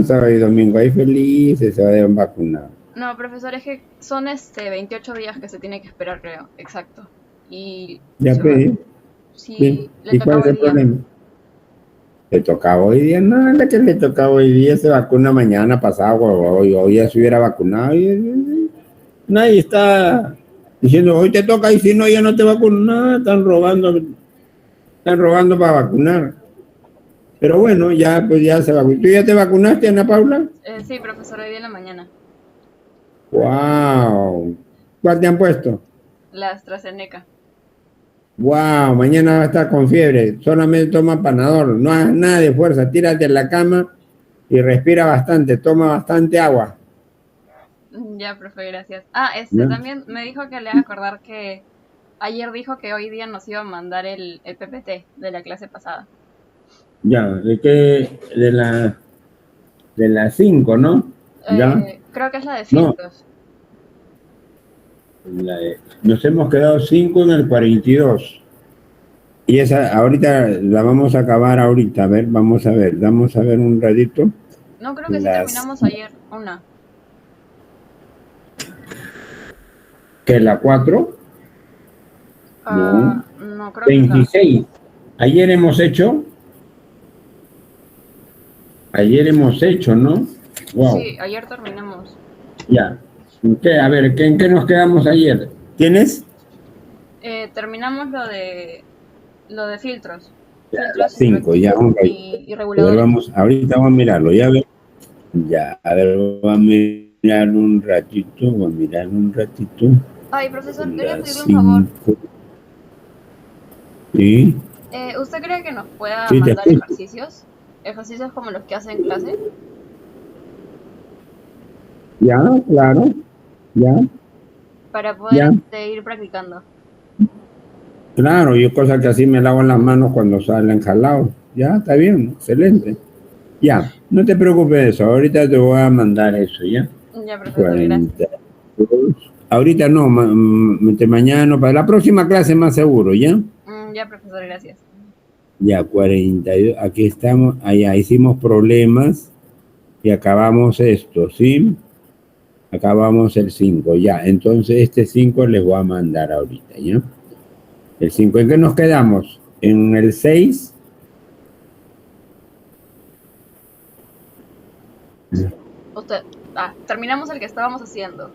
sábado y domingo, ahí felices, se vayan vacunar. No, profesor, es que son 28 días que se tiene que esperar, creo. Exacto. Y Ya pedí, bien. si le ¿Y cuál tocaba es hoy el día. problema? ¿Le tocaba hoy día? No, la que le tocaba hoy día se vacuna mañana pasado, o hoy ya se hubiera vacunado. Nadie está diciendo, hoy te toca y si no, ya no te vacuno. No, están robando para vacunar. Pero bueno, ya pues ya se vacunó. ¿Tú ya te vacunaste, Ana Paula? Sí, profesor, hoy día en la mañana. ¡Wow! ¿Cuál te han puesto? La AstraZeneca. ¡Wow! Mañana va a estar con fiebre. Solamente toma Panadol. No hagas nada de fuerza. Tírate en la cama y respira bastante. Toma bastante agua. Ya, profe, gracias. Ah, ¿Ya? también me dijo que le haga acordar que ayer dijo que hoy día nos iba a mandar el PPT de la clase pasada. Ya, ¿de qué? De las 5, ¿no? ¿Ya? Creo que es la de No, filtros. nos hemos quedado 5 en el 42. Y esa ahorita la vamos a acabar ahorita. A ver, vamos a ver un ratito. No, creo que sí Las, terminamos ayer. Una. que la 4, no, No, creo que la. 26. Ayer hemos hecho, ayer hemos hecho, ¿no? Wow, Sí, ayer terminamos. ya. ¿Qué? A ver, ¿en qué nos quedamos ayer? ¿Tienes? Terminamos lo de filtros. Ya, las Filtros 5 ya, un ratito. y A ver, reguladores. vamos, ahorita vamos a mirarlo, ya ver. Ya, a ver, vamos a mirar un ratito, vamos a mirar un ratito. Ay, profesor, quería Las pedirle un favor. 5. Sí, ¿Usted cree que nos pueda sí, te mandar escucho. ejercicios? Ejercicios como los que hace en clase, Ya, claro, ya, para poder ya. ir practicando. Claro, yo cosa que así me lavo las manos cuando salen jalados. Ya, está bien, excelente. Ya, no te preocupes de eso, ahorita te voy a mandar eso, ¿ya? Ya, profesor, gracias. 42. Ahorita no, entre mañana, no, para la próxima clase más seguro, ¿ya? Ya, profesor, gracias. Ya, 42, aquí estamos, allá hicimos problemas y acabamos esto, ¿sí? Acabamos el 5 ya. Entonces este 5 les voy a mandar ahorita, ¿ya? El 5, ¿en qué nos quedamos? En el 6. Usted, terminamos el que estábamos haciendo.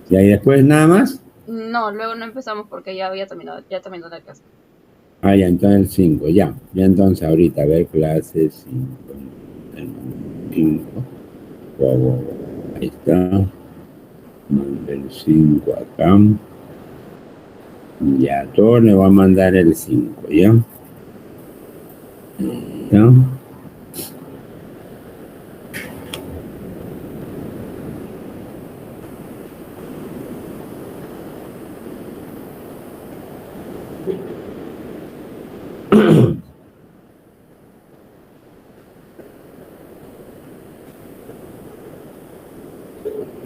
Y ahí después nada más. No, luego no empezamos porque ya terminó la clase. Ah, ya, entonces el 5, ya. Ya entonces ahorita, a ver, clase 5. Wow, wow, wow. Ahí está. Manda el 5 acá. Ya, todo le va a mandar el 5, ¿ya? ¿Ya?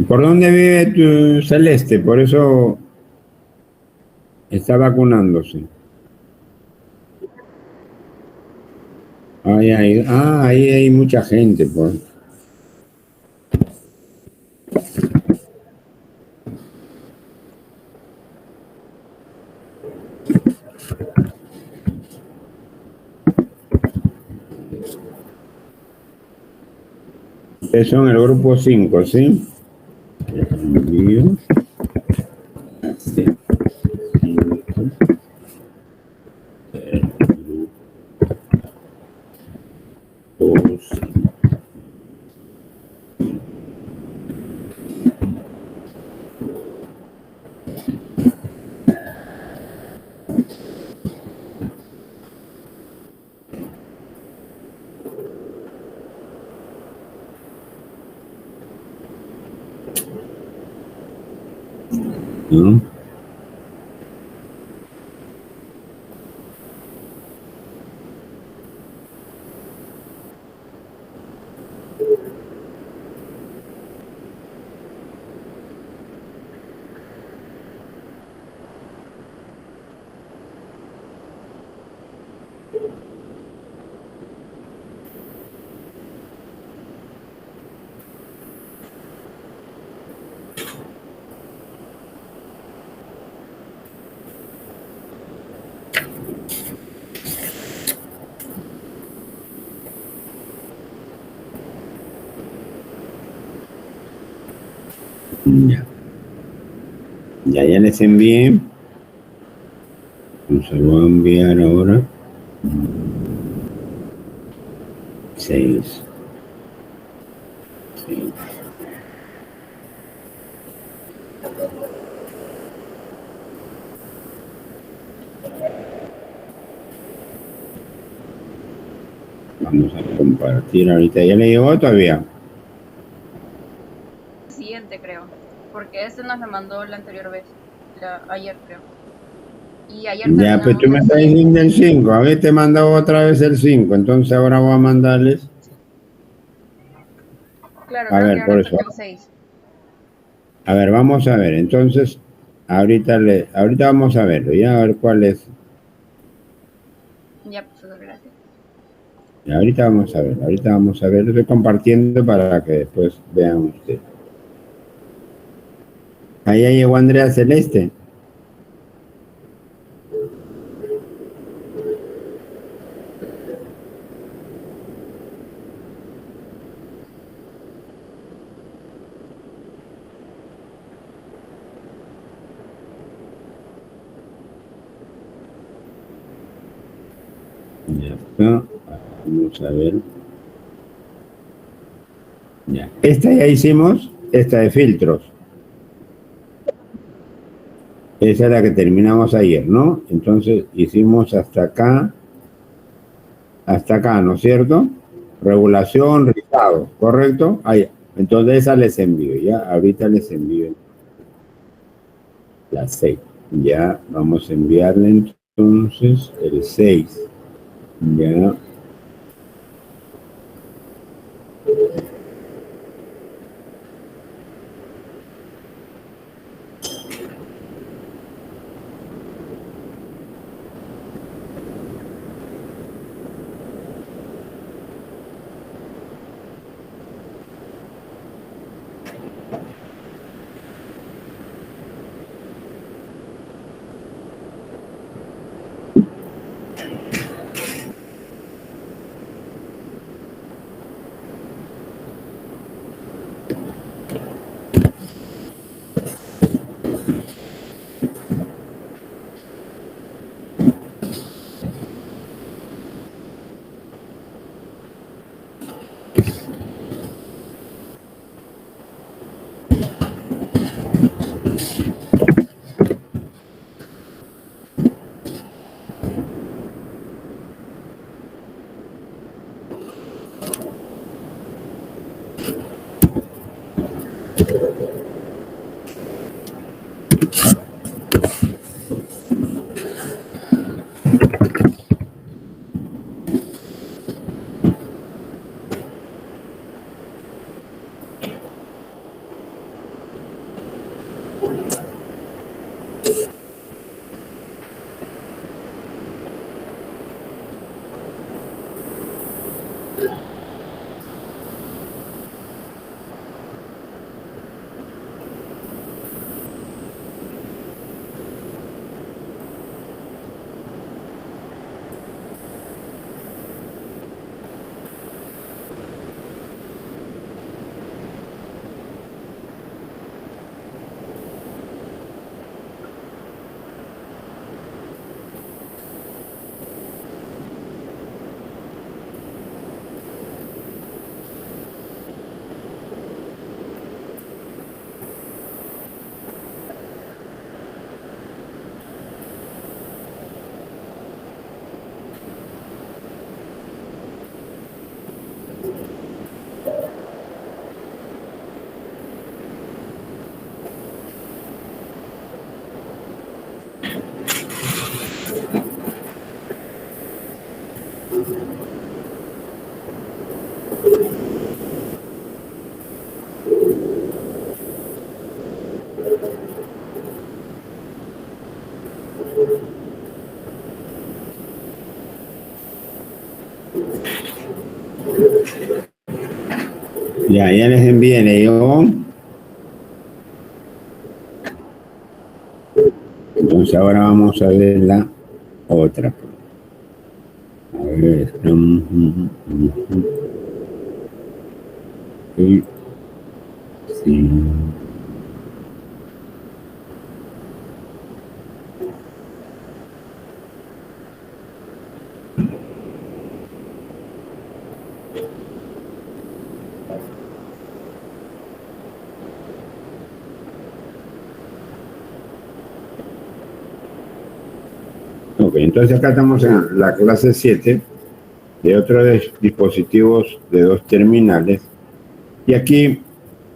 ¿Por dónde vive tu Celeste? Por eso está vacunándose. Ahí hay mucha gente, pues. Ustedes son el grupo 5, ¿sí? Envío. Sí. 5, grupo 5. ¿No? Ya. Ya les envié. Se lo voy a enviar ahora. 6. Vamos a compartir ahorita. ¿Ya le llegó todavía? Siguiente, creo. Porque este nos lo mandó la anterior vez. Ayer, creo. Y ayer Ya, pues terminamos tú me el estás siguiente. diciendo el 5. A ver, te mando otra vez el 5. Entonces ahora voy a mandarles. Claro, A creo que ver, ahora por eso. toca el 6. A ver, vamos a ver. Entonces, ahorita vamos a verlo. Ya, a ver cuál es. Ya, profesor, gracias. Y ahorita vamos a ver. Ahorita vamos a ver. Lo estoy compartiendo para que después vean ustedes. Ahí ya llegó Andrea Celeste. Ya está. Vamos a ver. Ya. Esta ya hicimos. Esta de filtros. Esa es la que terminamos ayer, ¿no? Entonces hicimos hasta acá, ¿no es cierto? Regulación, rizado, ¿correcto? Ahí. Entonces esa les envío, ya, ahorita les envío la 6. Ya, vamos a enviarle entonces el 6. Ya, ya les envié, le llegó. Entonces ahora vamos a ver la otra. A ver, sí. entonces acá estamos en la clase 7 de otros dispositivos de 2 terminales. Y aquí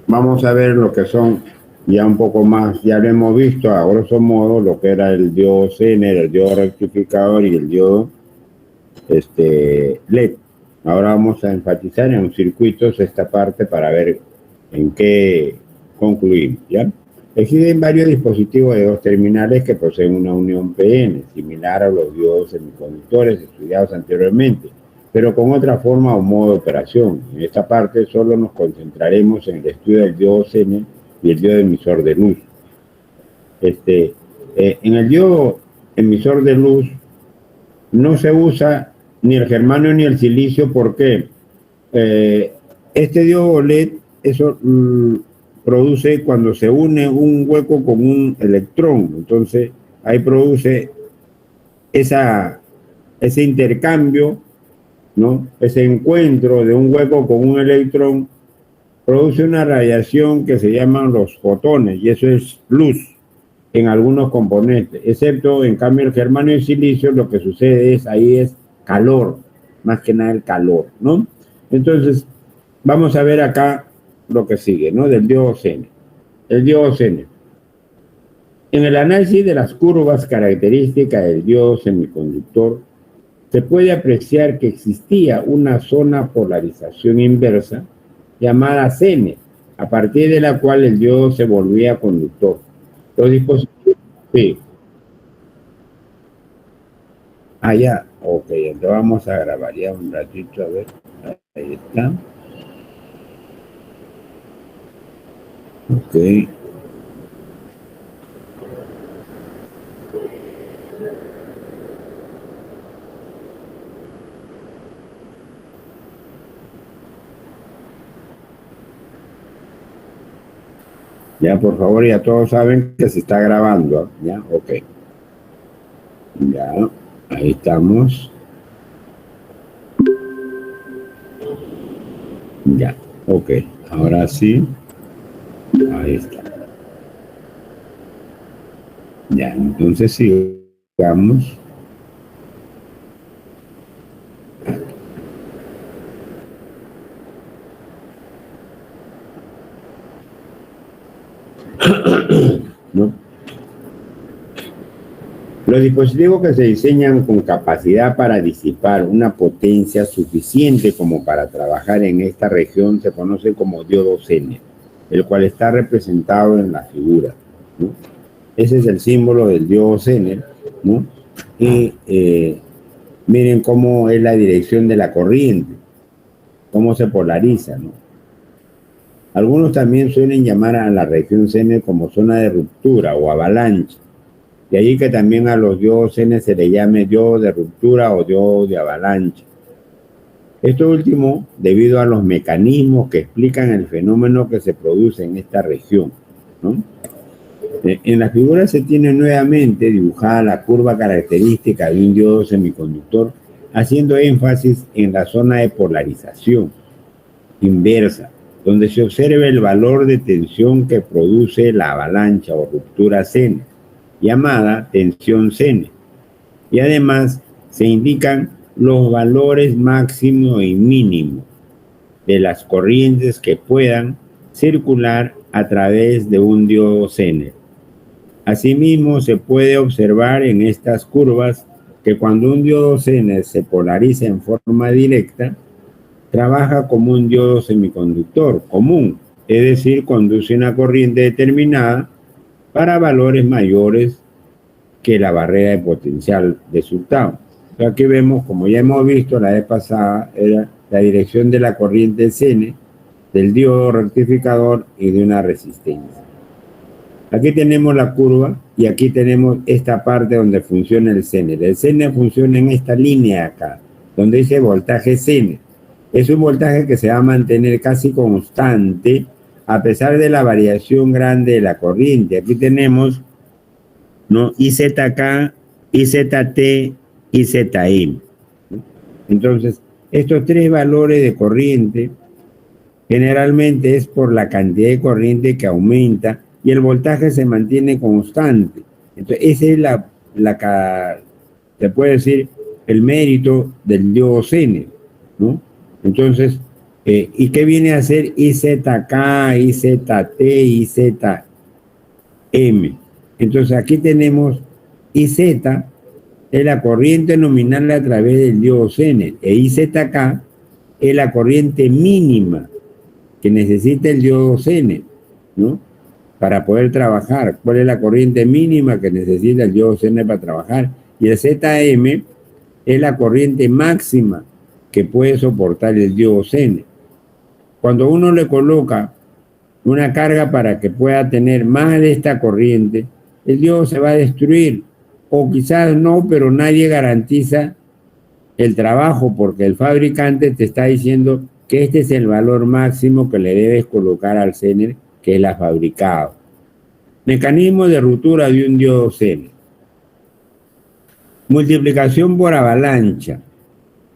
vamos a ver lo que son ya un poco más, ya lo hemos visto a grosso modo, lo que era el diodo Zener, el diodo rectificador y el diodo LED. Ahora vamos a enfatizar en los circuitos esta parte para ver en qué concluimos, ¿ya? Existen varios dispositivos de 2 terminales que poseen una unión PN, similar a los diodos semiconductores estudiados anteriormente, pero con otra forma o modo de operación. En esta parte solo nos concentraremos en el estudio del diodo Zener y el diodo emisor de luz. En el diodo emisor de luz no se usa ni el germanio ni el silicio. ¿Por qué? Este diodo LED, eso produce cuando se une un hueco con un electrón. Entonces, ahí produce ese intercambio, ¿no? Ese encuentro de un hueco con un electrón produce una radiación que se llaman los fotones, y eso es luz en algunos componentes, excepto en cambio el germanio y el silicio, lo que sucede es ahí es calor, más que nada el calor, ¿no? Entonces, vamos a ver acá lo que sigue, ¿no? Del diodo Zener. El diodo Zener. En el análisis de las curvas características del diodo semiconductor, se puede apreciar que existía una zona polarización inversa llamada Zener, a partir de la cual el diodo se volvía conductor. Los dispositivos, sí. Ah, ya, ok, entonces vamos a grabar ya un ratito, a ver, ahí está. Ok. Ya, por favor, ya todos saben que se está grabando, ¿ya? Ok. Ya, ahí estamos. Ya, ok. Ahora sí. Ahí está. Ya, entonces sigamos. ¿No? Los dispositivos que se diseñan con capacidad para disipar una potencia suficiente como para trabajar en esta región se conocen como diodo Zener, el cual está representado en la figura, ¿no? Ese es el símbolo del diodo Zener, ¿no? Y miren cómo es la dirección de la corriente, cómo se polariza, ¿no? Algunos también suelen llamar a la región Zener como zona de ruptura o avalancha. De ahí que también a los diodos Zener se le llame diodo de ruptura o diodo de avalancha. Esto último debido a los mecanismos que explican el fenómeno que se produce en esta región, ¿no? En la figura se tiene nuevamente dibujada la curva característica de un diodo semiconductor, haciendo énfasis en la zona de polarización inversa, donde se observa el valor de tensión que produce la avalancha o ruptura Zener, llamada tensión Zener. Y además se indican los valores máximo y mínimo de las corrientes que puedan circular a través de un diodo Zener. Asimismo, se puede observar en estas curvas que cuando un diodo Zener se polariza en forma directa, trabaja como un diodo semiconductor común, es decir, conduce una corriente determinada para valores mayores que la barrera de potencial resultado. Aquí vemos, como ya hemos visto la vez pasada, era la dirección de la corriente Zener, del diodo rectificador y de una resistencia. Aquí tenemos la curva y aquí tenemos esta parte donde funciona el Zener. El Zener funciona en esta línea acá, donde dice voltaje Zener. Es un voltaje que se va a mantener casi constante a pesar de la variación grande de la corriente. Aquí tenemos, ¿no?, IZK, IZT, IZM. Entonces, estos tres valores de corriente generalmente es por la cantidad de corriente que aumenta y el voltaje se mantiene constante. Entonces, esa es se puede decir el mérito del diodo Zener, ¿no? Entonces, ¿y qué viene a ser IZK, IZT, IZM? Entonces aquí tenemos IZ, es la corriente nominal a través del diodo Zener, e IZK es la corriente mínima que necesita el diodo Zener, ¿no? Para poder trabajar. ¿Cuál es la corriente mínima que necesita el diodo Zener para trabajar? Y el ZM es la corriente máxima que puede soportar el diodo Zener. Cuando uno le coloca una carga para que pueda tener más de esta corriente, el diodo se va a destruir. O quizás no, pero nadie garantiza el trabajo porque el fabricante te está diciendo que este es el valor máximo que le debes colocar al Zener, que es la fabricado. Mecanismo de ruptura de un diodo Zener. Multiplicación por avalancha.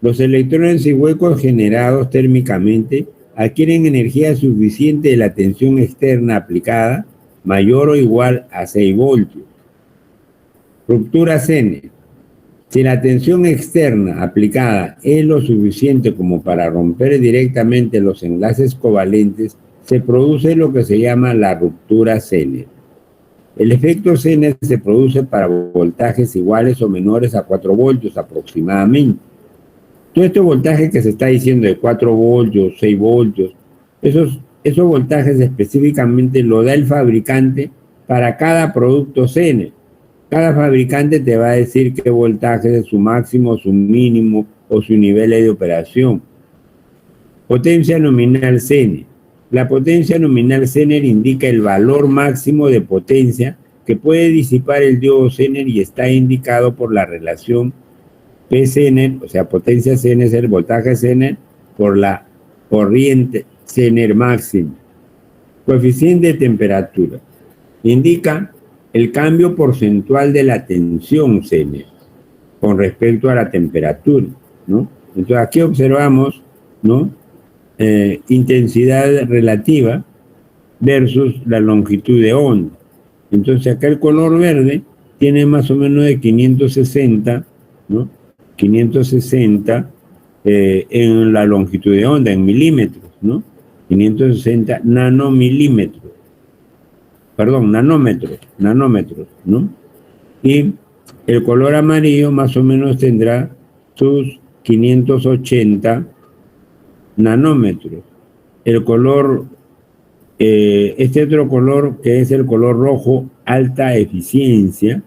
Los electrones y huecos generados térmicamente adquieren energía suficiente de la tensión externa aplicada, mayor o igual a 6 voltios. Ruptura Zener. Si la tensión externa aplicada es lo suficiente como para romper directamente los enlaces covalentes, se produce lo que se llama la ruptura Zener. El efecto Zener se produce para voltajes iguales o menores a 4 voltios aproximadamente. Todo este voltaje que se está diciendo de 4 voltios, 6 voltios, esos voltajes específicamente lo da el fabricante para cada producto Zener. Cada fabricante te va a decir qué voltaje es su máximo, su mínimo o su nivel de operación. Potencia nominal Zener. La potencia nominal Zener indica el valor máximo de potencia que puede disipar el diodo Zener y está indicado por la relación P Zener, o sea, potencia Zener es el voltaje Zener por la corriente Zener máxima. Coeficiente de temperatura. Indica el cambio porcentual de la tensión Zener con respecto a la temperatura, ¿no? Entonces aquí observamos, ¿no? Intensidad relativa versus la longitud de onda. Entonces acá el color verde tiene más o menos de 560, ¿no? 560 en la longitud de onda, en milímetros, ¿no? 560 nanomilímetros. Perdón, nanómetros, ¿no? Y el color amarillo más o menos tendrá sus 580 nanómetros. El color, este otro color que es el color rojo, alta eficiencia,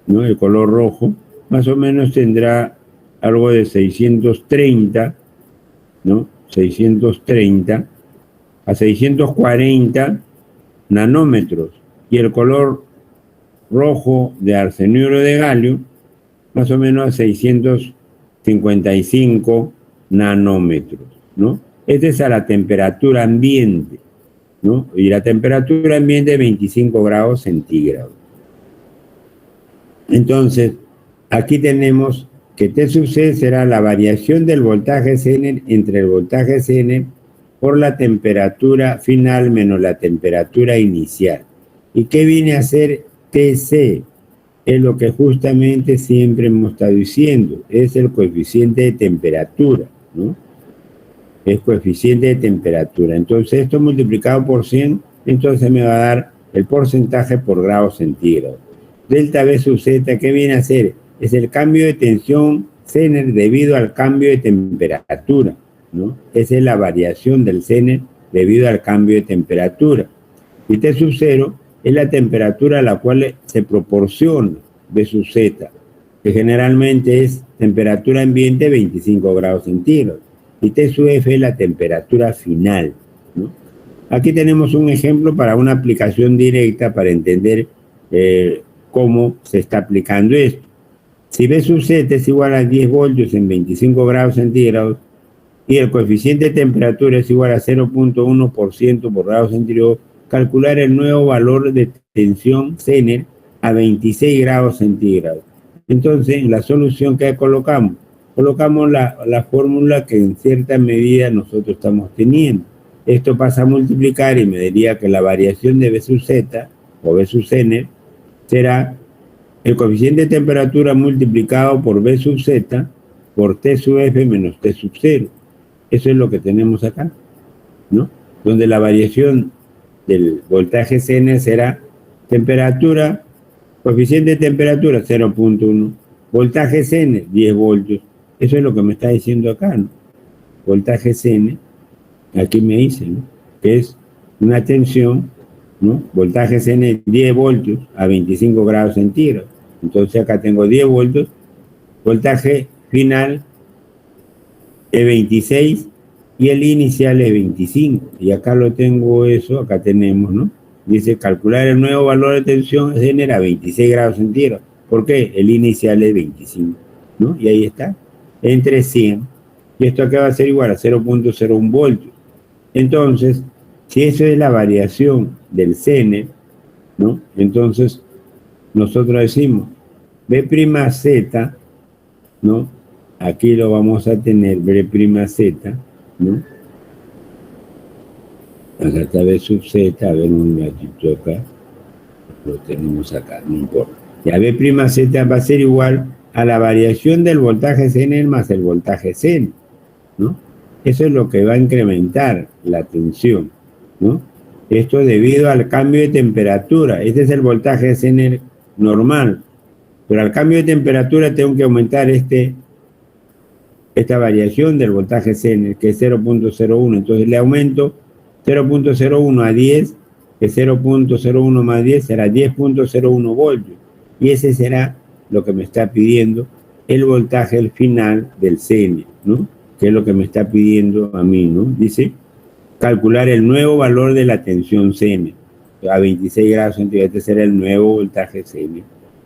¿no? El color rojo, más o menos tendrá algo de 630, ¿no? 630 a 640 nanómetros, y el color rojo de arsenuro de galio más o menos a 655 nanómetros, ¿no? Esta es a la temperatura ambiente, ¿no? Y la temperatura ambiente es 25 grados centígrados. Entonces, aquí tenemos que T sub C será la variación del voltaje Zener entre el voltaje Zener por la temperatura final menos la temperatura inicial. ¿Y qué viene a ser TC? Es lo que justamente siempre hemos estado diciendo, es el coeficiente de temperatura, ¿no? Es coeficiente de temperatura. Entonces esto multiplicado por 100, entonces me va a dar el porcentaje por grado centígrado. Delta V sub Z, ¿qué viene a ser? Es el cambio de tensión Zener debido al cambio de temperatura, ¿no? Esa es la variación del Zener debido al cambio de temperatura. Y T sub 0 es la temperatura a la cual se proporciona V sub Z, que generalmente es temperatura ambiente 25 grados centígrados. Y T sub F es la temperatura final, ¿no? Aquí tenemos un ejemplo para una aplicación directa para entender cómo se está aplicando esto. Si V sub Z es igual a 10 voltios en 25 grados centígrados, y el coeficiente de temperatura es igual a 0.1% por grado centígrado, calcular el nuevo valor de tensión Zener a 26 grados centígrados. Entonces, en la solución que colocamos la fórmula que en cierta medida nosotros estamos teniendo. Esto pasa a multiplicar y me diría que la variación de V sub Z o V sub Zener será el coeficiente de temperatura multiplicado por B sub Z por T sub F menos T sub 0. Eso es lo que tenemos acá, ¿no? Donde la variación del voltaje Cn será temperatura, coeficiente de temperatura 0.1, voltaje Cn 10 voltios. Eso es lo que me está diciendo acá, ¿no? Voltaje Cn, aquí me dice, ¿no? Que es una tensión, ¿no? Voltaje Cn 10 voltios a 25 grados centígrados. Entonces acá tengo 10 voltios, voltaje final es 26 y el inicial es 25. Y acá lo tengo eso, acá tenemos, ¿no? Dice calcular el nuevo valor de tensión Cn a 26 grados centígrados. ¿Por qué? El inicial es 25, ¿no? Y ahí está, entre 100. Y esto acá va a ser igual a 0.01 voltios. Entonces, si eso es la variación del Cn, ¿no? Entonces, nosotros decimos B'Z, ¿no? Aquí lo vamos a tener B'Z, ¿no? Acá está B sub Z, a ver un gatito acá. Lo tenemos acá, no importa. Ya B'Z va a ser igual a la variación del voltaje Cn más el voltaje Cn, ¿no? Eso es lo que va a incrementar la tensión, ¿no? Esto debido al cambio de temperatura. Este es el voltaje Cn normal, pero al cambio de temperatura tengo que aumentar esta variación del voltaje Cn, que es 0.01. Entonces le aumento 0.01 a 10, que 0.01 más 10 será 10.01 voltios. Y ese será lo que me está pidiendo el voltaje al final del Cn, ¿no? Que es lo que me está pidiendo a mí, ¿no? Dice, calcular el nuevo valor de la tensión Cn a 26 grados centígrados. Este será el nuevo voltaje Cn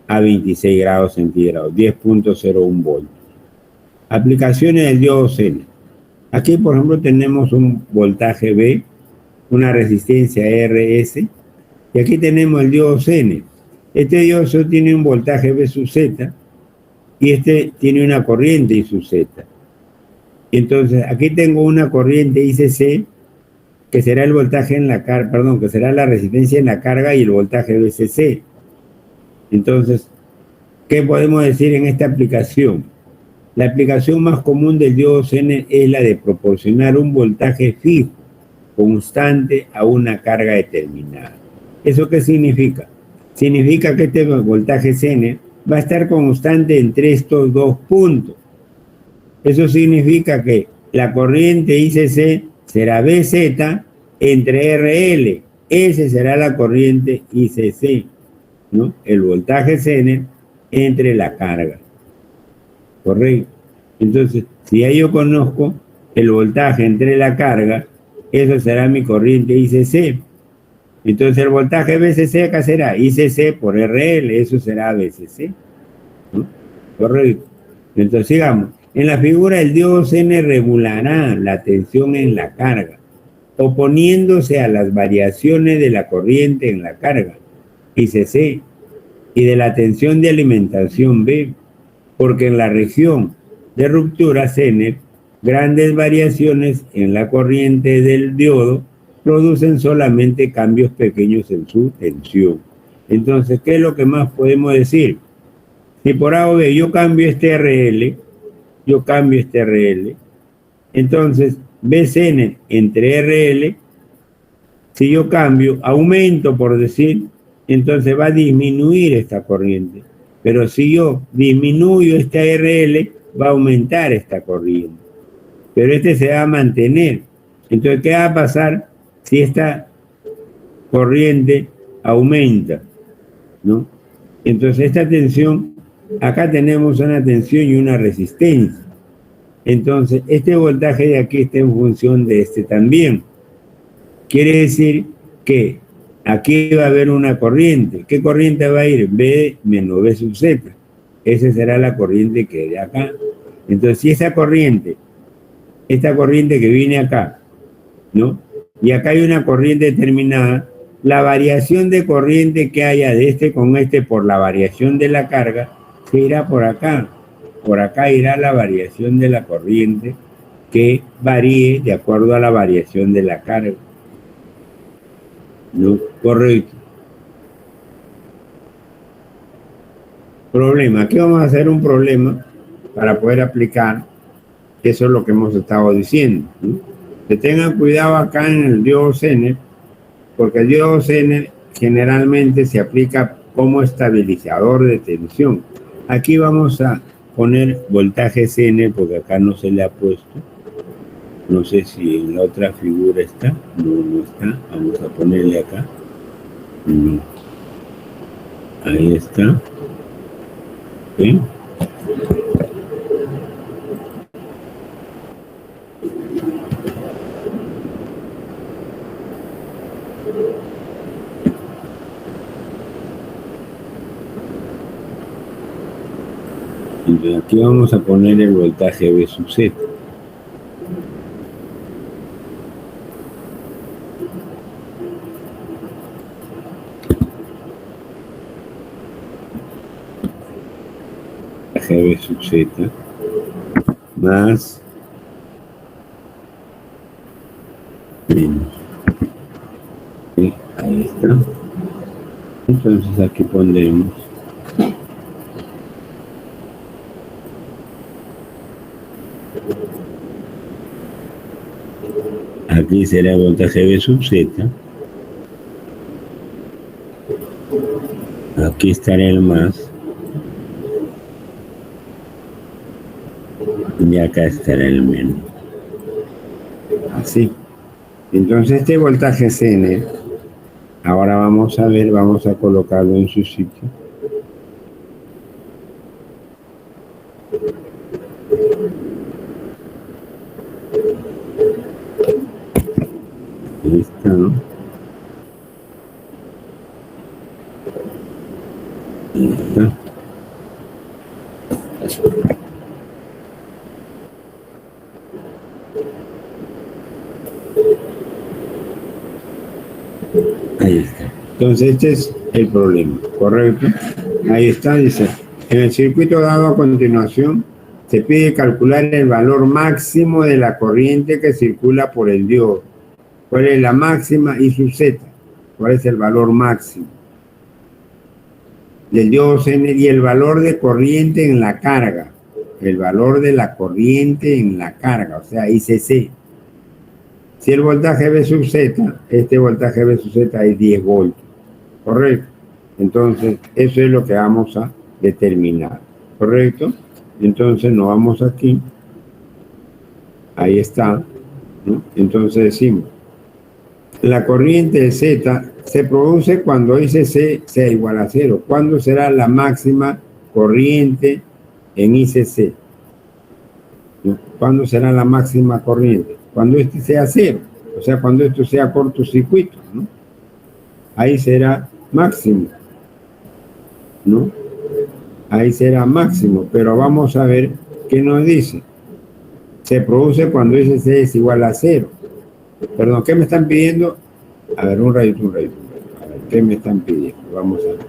a 26 grados centígrados, 10.01 voltios. Aplicaciones del diodo Cn. Aquí, por ejemplo, tenemos un voltaje V, una resistencia RS, y aquí tenemos el diodo Cn. Este diodo tiene un voltaje V sub Z, y este tiene una corriente I sub Z. Entonces, aquí tengo una corriente ICC, que será el voltaje en la carga, perdón, que será la resistencia en la carga y el voltaje VCC. Entonces, ¿qué podemos decir en esta aplicación? La aplicación más común del diodo Cn es la de proporcionar un voltaje fijo, constante a una carga determinada. ¿Eso qué significa? Significa que este voltaje Cn va a estar constante entre estos dos puntos. Eso significa que la corriente ICC será BZ entre RL. Esa será la corriente ICC, ¿no? El voltaje Cn entre la carga. ¿Correcto? Entonces, si ya yo conozco el voltaje entre la carga, eso será mi corriente ICC. Entonces, el voltaje BCC acá será ICC por RL, eso será BCC, ¿no? Correcto. Entonces, sigamos. En la figura, el diodo Cn regulará la tensión en la carga, oponiéndose a las variaciones de la corriente en la carga, ICC, y de la tensión de alimentación B, porque en la región de ruptura Cn, grandes variaciones en la corriente del diodo producen solamente cambios pequeños en su tensión. Entonces, ¿qué es lo que más podemos decir? Si por A o B yo cambio este RL, entonces Bcn entre RL, si yo cambio, aumento por decir, entonces va a disminuir esta corriente. Pero si yo disminuyo esta RL, va a aumentar esta corriente. Pero este se va a mantener. Entonces, ¿qué va a pasar si esta corriente aumenta? ¿No? Entonces, esta tensión, acá tenemos una tensión y una resistencia. Entonces, este voltaje de aquí está en función de este también. Quiere decir que aquí va a haber una corriente. ¿Qué corriente va a ir? B menos B sub Z. Esa será la corriente que de acá. Entonces, si esta corriente que viene acá, ¿no? Y acá hay una corriente determinada, la variación de corriente que haya de este con este por la variación de la carga, se irá por acá. Por acá irá la variación de la corriente que varíe de acuerdo a la variación de la carga. ¿No? Correcto. Problema. Aquí vamos a hacer un problema para poder aplicar. Eso es lo que hemos estado diciendo, ¿no? Que tengan cuidado acá en el diodo Zener, porque el diodo Zener generalmente se aplica como estabilizador de tensión. Aquí vamos a poner voltaje Zener porque acá no se le ha puesto. No sé si en la otra figura está. No, no está. Vamos a ponerle acá. No. Ahí está. ¿Sí? Entonces aquí vamos a poner el voltaje V sub Z. V sub Z más menos. ¿Sí? Ahí está. Entonces aquí pondremos aquí será el voltaje V sub Z. Aquí estará el más. Y acá estará el menos. Así. Entonces este voltaje Zener, ahora vamos a ver, vamos a colocarlo en su sitio. Ahí está, ¿no? Ahí está. Ahí está. Entonces este es el problema, ¿correcto? Ahí está, dice, en el circuito dado a continuación se pide calcular el valor máximo de la corriente que circula por el diodo. ¿Cuál es la máxima? I sub Z. ¿Cuál es el valor máximo del diodo Zener? Y el valor de corriente en la carga. El valor de la corriente en la carga, o sea, ICC. Si el voltaje V sub Z, este voltaje V sub Z es 10 voltios, ¿correcto? Entonces, eso es lo que vamos a determinar, ¿correcto? Entonces, nos vamos aquí, ahí está, ¿no? Entonces decimos, la corriente de Z se produce cuando ICC sea igual a 0. ¿Cuándo será la máxima corriente en ICC? ¿No? ¿Cuándo será la máxima corriente? Cuando este sea 0, o sea, cuando esto sea cortocircuito, ¿no? Ahí será máximo, ¿no? Ahí será máximo, pero vamos a ver qué nos dice. Se produce cuando ICC es igual a 0. Perdón, ¿qué me están pidiendo? A ver, un ratito. A ver, ¿qué me están pidiendo? Vamos a ver.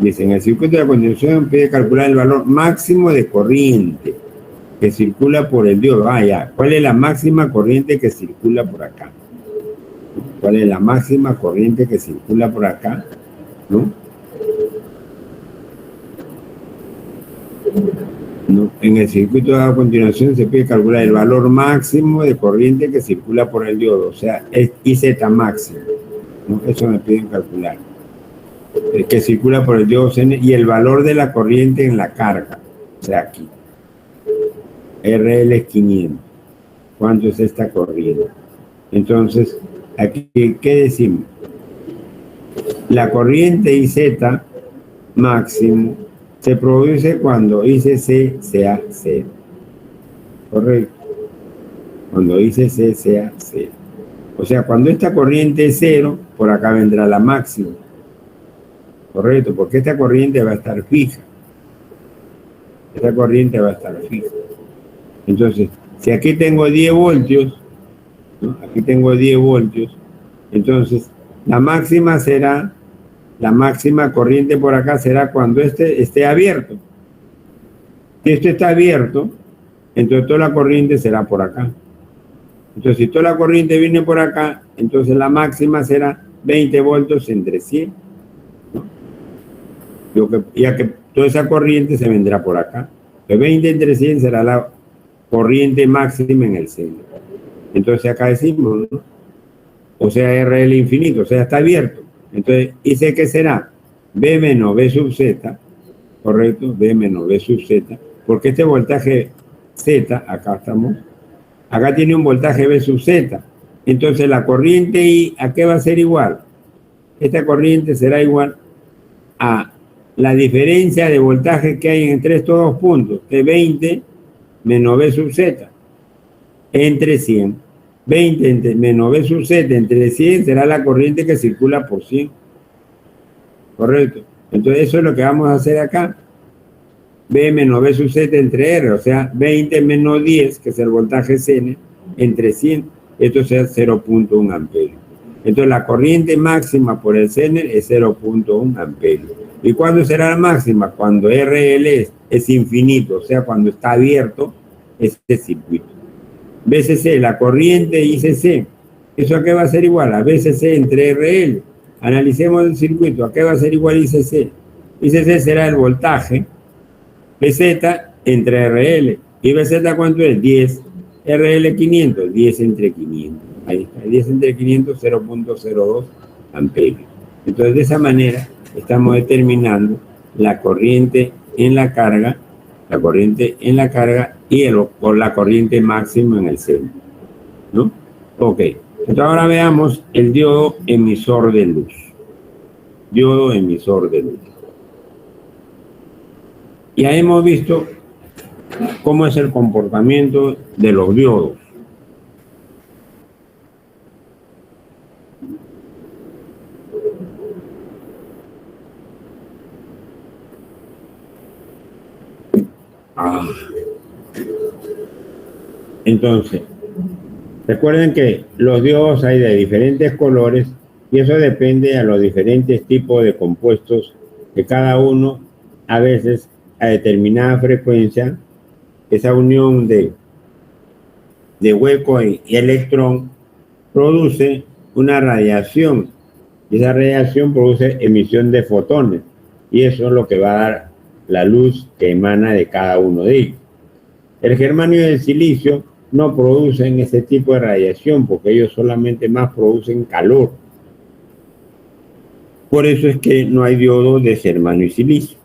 Dice, en el circuito de continuación pide calcular el valor máximo de corriente que circula por el diodo. Ah, ya. ¿Cuál es la máxima corriente que circula por acá? ¿Cuál es la máxima corriente que circula por acá? ¿No? ¿No? En el circuito de a continuación se pide calcular el valor máximo de corriente que circula por el diodo, o sea, es IZ máximo, ¿no? Eso me piden calcular. El que circula por el diodo Zener y el valor de la corriente en la carga, o sea, aquí. RL es 500. ¿Cuánto es esta corriente? Entonces, aquí, ¿qué decimos? La corriente IZ máximo se produce cuando ICC sea 0. ¿Correcto? Cuando ICC sea 0. O sea, cuando esta corriente es 0, por acá vendrá la máxima. ¿Correcto? Porque esta corriente va a estar fija. Esta corriente va a estar fija. Entonces, si aquí tengo 10 voltios, ¿no? Aquí tengo 10 voltios, entonces la máxima será, la máxima corriente por acá será cuando este esté abierto. Si esto está abierto, entonces toda la corriente será por acá. Entonces, si toda la corriente viene por acá, entonces la máxima será 20 voltios entre 100. ¿No? Ya que toda esa corriente se vendrá por acá. El 20 entre 100 será la corriente máxima en el centro. Entonces acá decimos, ¿no? O sea, RL infinito, o sea, está abierto. Entonces, ¿y sé qué será? B menos B sub Z, correcto, B menos B sub Z, porque este voltaje Z, acá estamos, acá tiene un voltaje B sub Z. Entonces la corriente I, ¿a qué va a ser igual? Esta corriente será igual a la diferencia de voltaje que hay entre estos dos puntos, que es 20 menos B sub Z, entre 100. 20 menos B sub Z entre 100 será la corriente que circula por 100. Correcto. Entonces eso es lo que vamos a hacer acá. B menos B sub Z entre R, o sea, 20 menos 10, que es el voltaje Cn, entre 100. Esto sea 0.1 amperio. Entonces la corriente máxima por el Cn es 0.1 amperio. ¿Y cuándo será la máxima? Cuando RL es infinito, o sea, cuando está abierto este circuito. BCC, la corriente ICC, ¿eso a qué va a ser igual? A BCC entre RL. Analicemos el circuito, ¿a qué va a ser igual ICC? ICC será el voltaje BZ entre RL. ¿Y BZ cuánto es? 10. RL 500, 10 entre 500. Ahí está, 10 entre 500, 0.02 amperios. Entonces, de esa manera, estamos determinando la corriente en la carga, y por la corriente máxima en el centro, ¿no? Ok, entonces ahora veamos el diodo emisor de luz. Diodo emisor de luz. Ya hemos visto cómo es el comportamiento de los diodos. Entonces, recuerden que los diodos hay de diferentes colores y eso depende a los diferentes tipos de compuestos que cada uno, a veces a determinada frecuencia, esa unión de hueco y electrón produce una radiación y esa radiación produce emisión de fotones y eso es lo que va a dar la luz que emana de cada uno de ellos. El germanio y el silicio no producen ese tipo de radiación porque ellos solamente más producen calor. Por eso es que no hay diodos de germanio y silicio.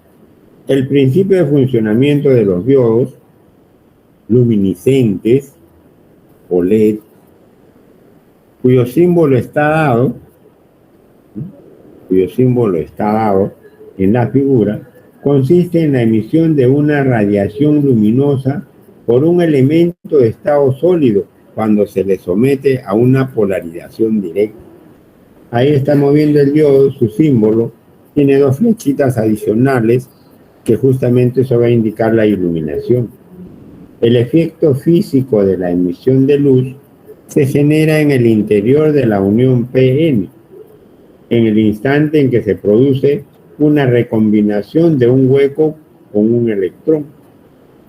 El principio de funcionamiento de los diodos luminiscentes o LED, cuyo símbolo está dado en la figura, consiste en la emisión de una radiación luminosa por un elemento de estado sólido cuando se le somete a una polarización directa. Ahí estamos viendo el diodo, su símbolo, tiene dos flechitas adicionales que justamente eso va a indicar la iluminación. El efecto físico de la emisión de luz se genera en el interior de la unión PN, en el instante en que se produce una recombinación de un hueco con un electrón.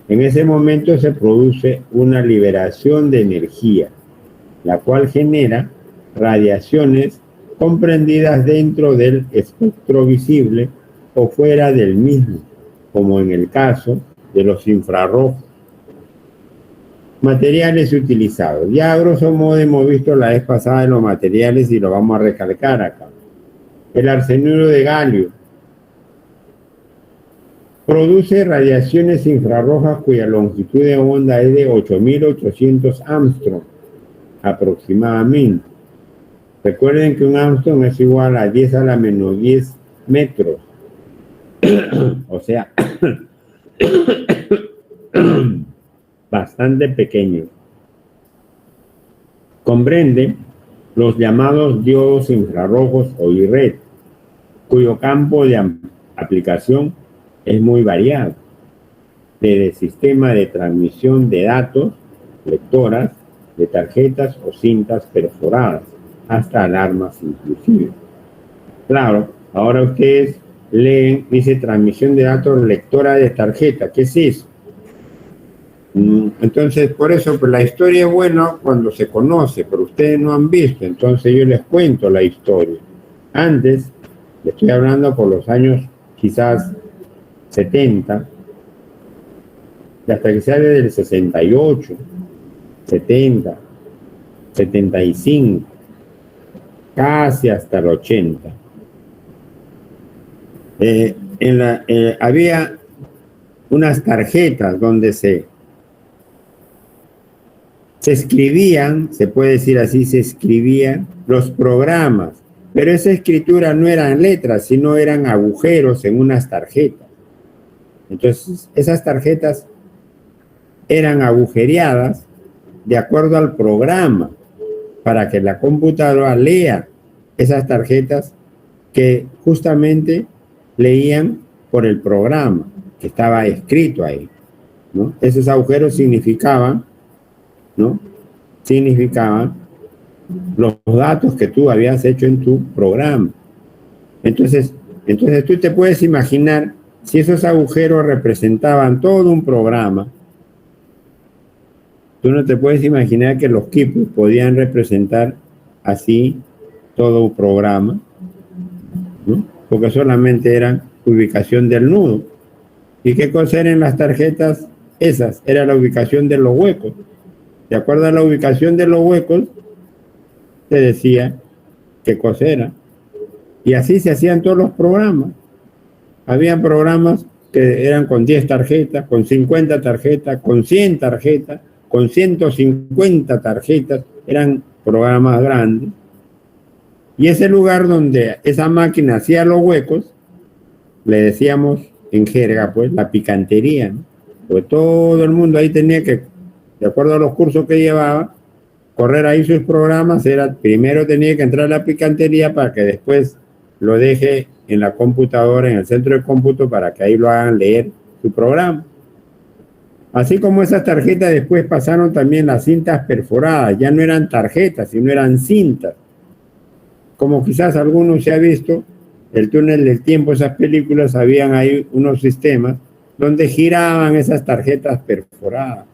En ese momento se produce una liberación de energía, la cual genera radiaciones comprendidas dentro del espectro visible o fuera del mismo, como en el caso de los infrarrojos. Materiales utilizados. Ya a grosso modo hemos visto la vez pasada de los materiales y lo vamos a recalcar acá. El arsenuro de galio produce radiaciones infrarrojas cuya longitud de onda es de 8.800 Armstrong aproximadamente. Recuerden que un Armstrong es igual a 10 a la menos 10 metros. O sea, bastante pequeño. Comprende los llamados diodos infrarrojos o IRED, cuyo campo de aplicación es muy variado, desde el sistema de transmisión de datos, lectoras de tarjetas o cintas perforadas, hasta alarmas inclusive. Claro, ahora ustedes leen, dice transmisión de datos, lectora de tarjeta. ¿Qué es eso? Entonces, por eso, pues la historia es buena cuando se conoce, pero ustedes no han visto, entonces yo les cuento la historia. Antes, le estoy hablando por los años quizás 70, y hasta que sale del 68, 70, 75, casi hasta el 80. Había unas tarjetas donde se escribían, se puede decir así, se escribían los programas, pero esa escritura no eran letras, sino eran agujeros en unas tarjetas. Entonces, esas tarjetas eran agujereadas de acuerdo al programa, para que la computadora lea esas tarjetas que justamente leían por el programa que estaba escrito ahí, ¿no? Esos agujeros significaban, ¿no? Significaban los datos que tú habías hecho en tu programa. Entonces tú te puedes imaginar, si esos agujeros representaban todo un programa, tú no te puedes imaginar que los quipus podían representar así todo un programa, ¿no? Porque solamente eran ubicación del nudo. ¿Y qué cosa eran las tarjetas esas? Era la ubicación de los huecos. De acuerdo a la ubicación de los huecos, te decía qué cosa era. Y así se hacían todos los programas. Habían programas que eran con 10 tarjetas, con 50 tarjetas, con 100 tarjetas, con 150 tarjetas. Eran programas grandes. Y ese lugar donde esa máquina hacía los huecos, le decíamos en jerga, pues, la picantería, ¿no? Pues todo el mundo ahí tenía que, de acuerdo a los cursos que llevaba, correr ahí sus programas. Primero tenía que entrar a la picantería para que después lo deje en la computadora, en el centro de cómputo, para que ahí lo hagan leer su programa. Así como esas tarjetas, después pasaron también las cintas perforadas. Ya no eran tarjetas, sino eran cintas. Como quizás algunos se ha visto, El túnel del tiempo, esas películas, habían ahí unos sistemas donde giraban esas tarjetas perforadas.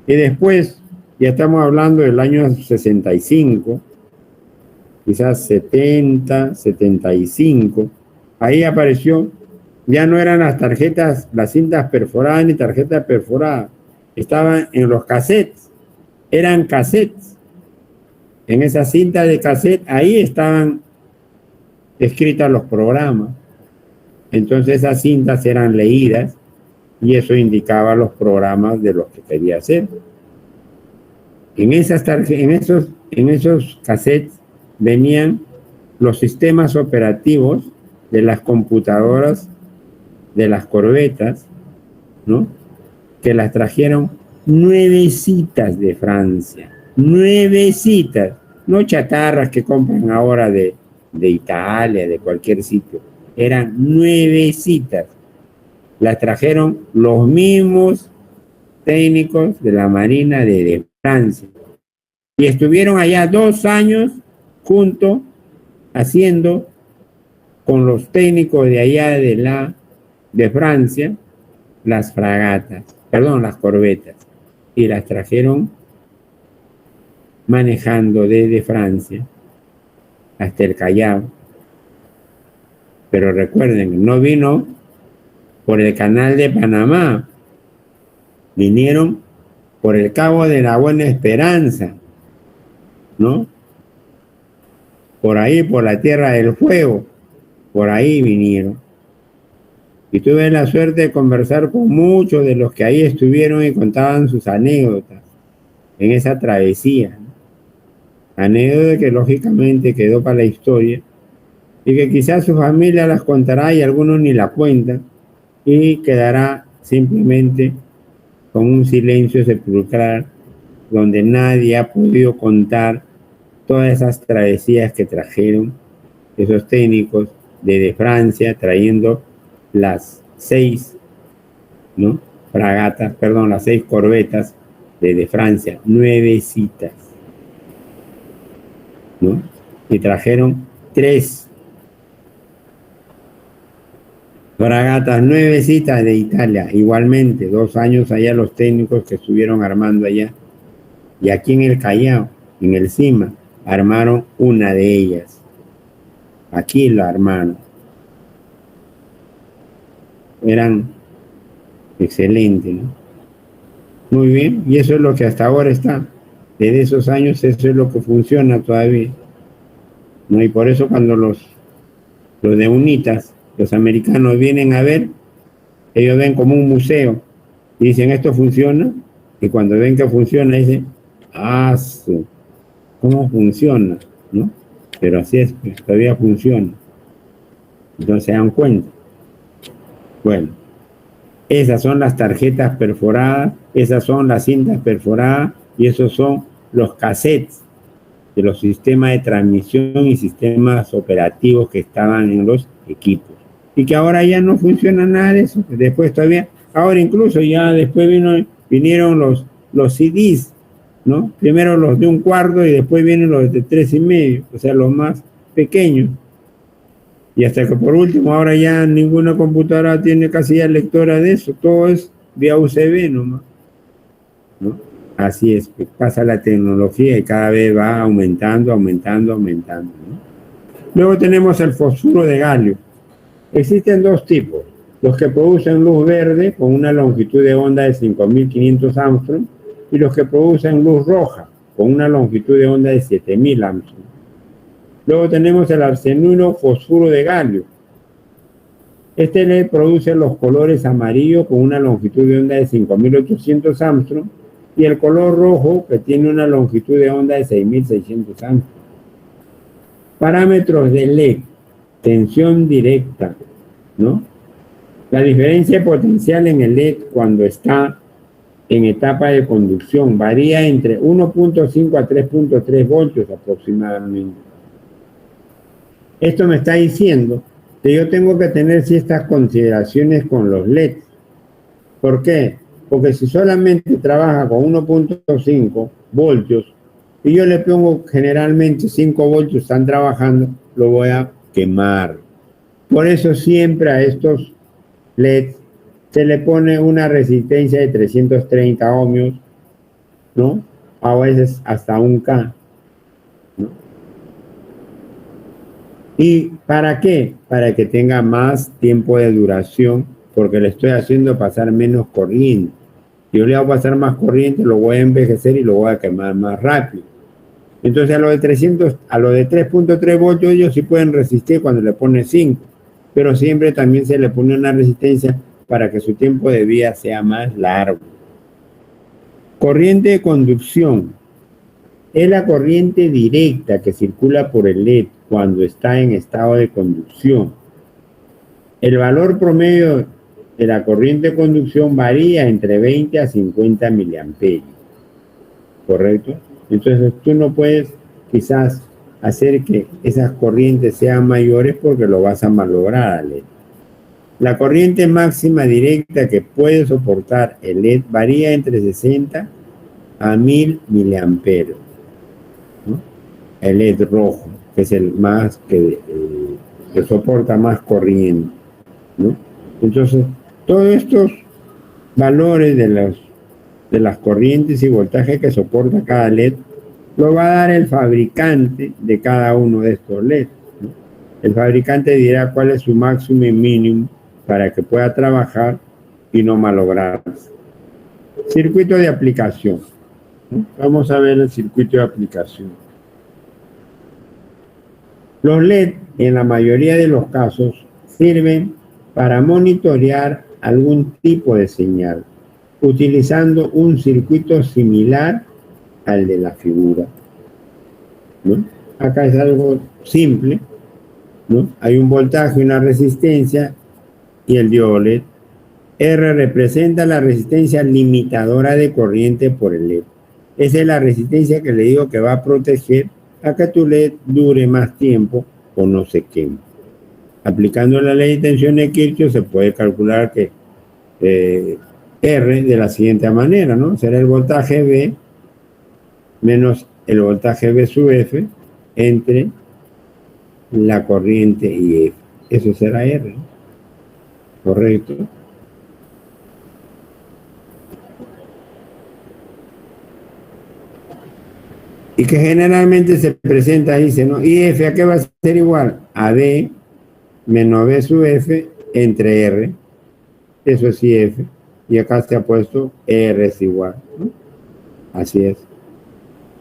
Y después, ya estamos hablando del año 65, quizás 70, 75, ahí apareció, ya no eran las tarjetas, las cintas perforadas ni tarjetas perforadas, estaban en los cassettes, eran cassettes. En esa cinta de cassette, ahí estaban escritas los programas. Entonces esas cintas eran leídas y eso indicaba los programas de los que quería hacer. En esos cassettes venían los sistemas operativos de las computadoras de las corbetas, ¿no? Que las trajeron nuevecitas de Francia, nuevecitas, no chatarras que compran ahora de Italia, de cualquier sitio, eran nuevecitas. Las trajeron los mismos técnicos de la Marina de Francia y estuvieron allá 2 años juntos haciendo con los técnicos de allá de Francia las fragatas, las corbetas, y las trajeron manejando desde Francia hasta el Callao. Pero recuerden, no vino por el canal de Panamá, vinieron por el Cabo de la Buena Esperanza, ¿no? Por ahí, por la Tierra del Fuego, por ahí vinieron. Y tuve la suerte de conversar con muchos de los que ahí estuvieron y contaban sus anécdotas en esa travesía, ¿no? Anécdota que lógicamente quedó para la historia y que quizás su familia las contará y algunos ni la cuentan y quedará simplemente con un silencio sepulcral donde nadie ha podido contar todas esas travesías que trajeron esos técnicos desde Francia, trayendo las 6, ¿no? Fragatas, las 6 corbetas desde Francia, nuevecitas, ¿no? Y trajeron 3 fragatas nuevecitas de Italia, igualmente, 2 años allá los técnicos que estuvieron armando allá. Y aquí en el Callao, en el CIMA, armaron una de ellas. Aquí la armaron. eran excelentes, ¿no? Muy bien, y eso es lo que hasta ahora está. Desde esos años eso es lo que funciona todavía, ¿no? Y por eso cuando los de UNITAS, los americanos vienen a ver, ellos ven como un museo y dicen esto funciona, y cuando ven que funciona dicen, ah, ¿cómo funciona? ¿No? Pero así es, pues, todavía funciona. Entonces se dan cuenta. Bueno, esas son las tarjetas perforadas, esas son las cintas perforadas y esos son los cassettes de los sistemas de transmisión y sistemas operativos que estaban en los equipos. Y que ahora ya no funciona nada de eso. Después todavía, ahora incluso ya después vinieron los CDs, ¿no? Primero los de 1/4 y después vienen los de 3,5, o sea, los más pequeños. Y hasta que por último, ahora ya ninguna computadora tiene casilla lectora de eso, todo es vía USB nomás, ¿no? Así es, pasa la tecnología y cada vez va aumentando, ¿no? Luego tenemos el fosfuro de galio. Existen dos tipos, los que producen luz verde con una longitud de onda de 5.500 Armstrong y los que producen luz roja con una longitud de onda de 7.000 Armstrong. Luego tenemos el arsenuro fosfuro de galio. Este le produce los colores amarillo con una longitud de onda de 5.800 Armstrong y el color rojo que tiene una longitud de onda de 6.600 Armstrong. Parámetros de LED, tensión directa, ¿no? La diferencia potencial en el LED cuando está en etapa de conducción varía entre 1.5 a 3.3 voltios aproximadamente. Esto me está diciendo que yo tengo que tener ciertas consideraciones con los LED. ¿Por qué? Porque si solamente trabaja con 1.5 voltios y yo le pongo generalmente 5 voltios, están trabajando, lo voy a quemar. Por eso siempre a estos LEDs se le pone una resistencia de 330 ohmios, ¿no? A veces hasta 1K, ¿no? ¿Y para qué? Para que tenga más tiempo de duración, porque le estoy haciendo pasar menos corriente. Yo le hago pasar más corriente, lo voy a envejecer y lo voy a quemar más rápido. Entonces a lo de 3.3 voltios ellos sí pueden resistir cuando le pone 5, pero siempre también se le pone una resistencia para que su tiempo de vida sea más largo. Corriente de conducción es la corriente directa que circula por el LED cuando está en estado de conducción. El valor promedio de la corriente de conducción varía entre 20 a 50 miliamperios, ¿correcto? Entonces tú no puedes quizás hacer que esas corrientes sean mayores porque lo vas a malograr al LED. La corriente máxima directa que puede soportar el LED varía entre 60 a 1000 miliamperios, ¿no? El LED rojo, que es el más que soporta más corriente, ¿no? Entonces, todos estos valores de las corrientes y voltajes que soporta cada LED lo va a dar el fabricante de cada uno de estos LED, ¿no? El fabricante dirá cuál es su máximo y mínimo para que pueda trabajar y no malograrse. Circuito de aplicación, ¿no? Vamos a ver el circuito de aplicación. Los LED, en la mayoría de los casos, sirven para monitorear algún tipo de señal, utilizando un circuito similar al de la figura, ¿no? Acá es algo simple, ¿no? Hay un voltaje, una resistencia y el diodo LED. R representa la resistencia limitadora de corriente por el LED. Esa es la resistencia que le digo que va a proteger a que tu LED dure más tiempo o no se queme. Aplicando la ley de tensión de Kirchhoff se puede calcular que R de la siguiente manera, ¿no? Será el voltaje V menos el voltaje V sub F entre la corriente y F. Eso será R, ¿no? ¿Correcto? Y que generalmente se presenta, dice, ¿no? ¿Y F a qué va a ser igual? A D menos V sub F entre R. eso es IF, y acá se ha puesto R es igual, ¿no? Así es.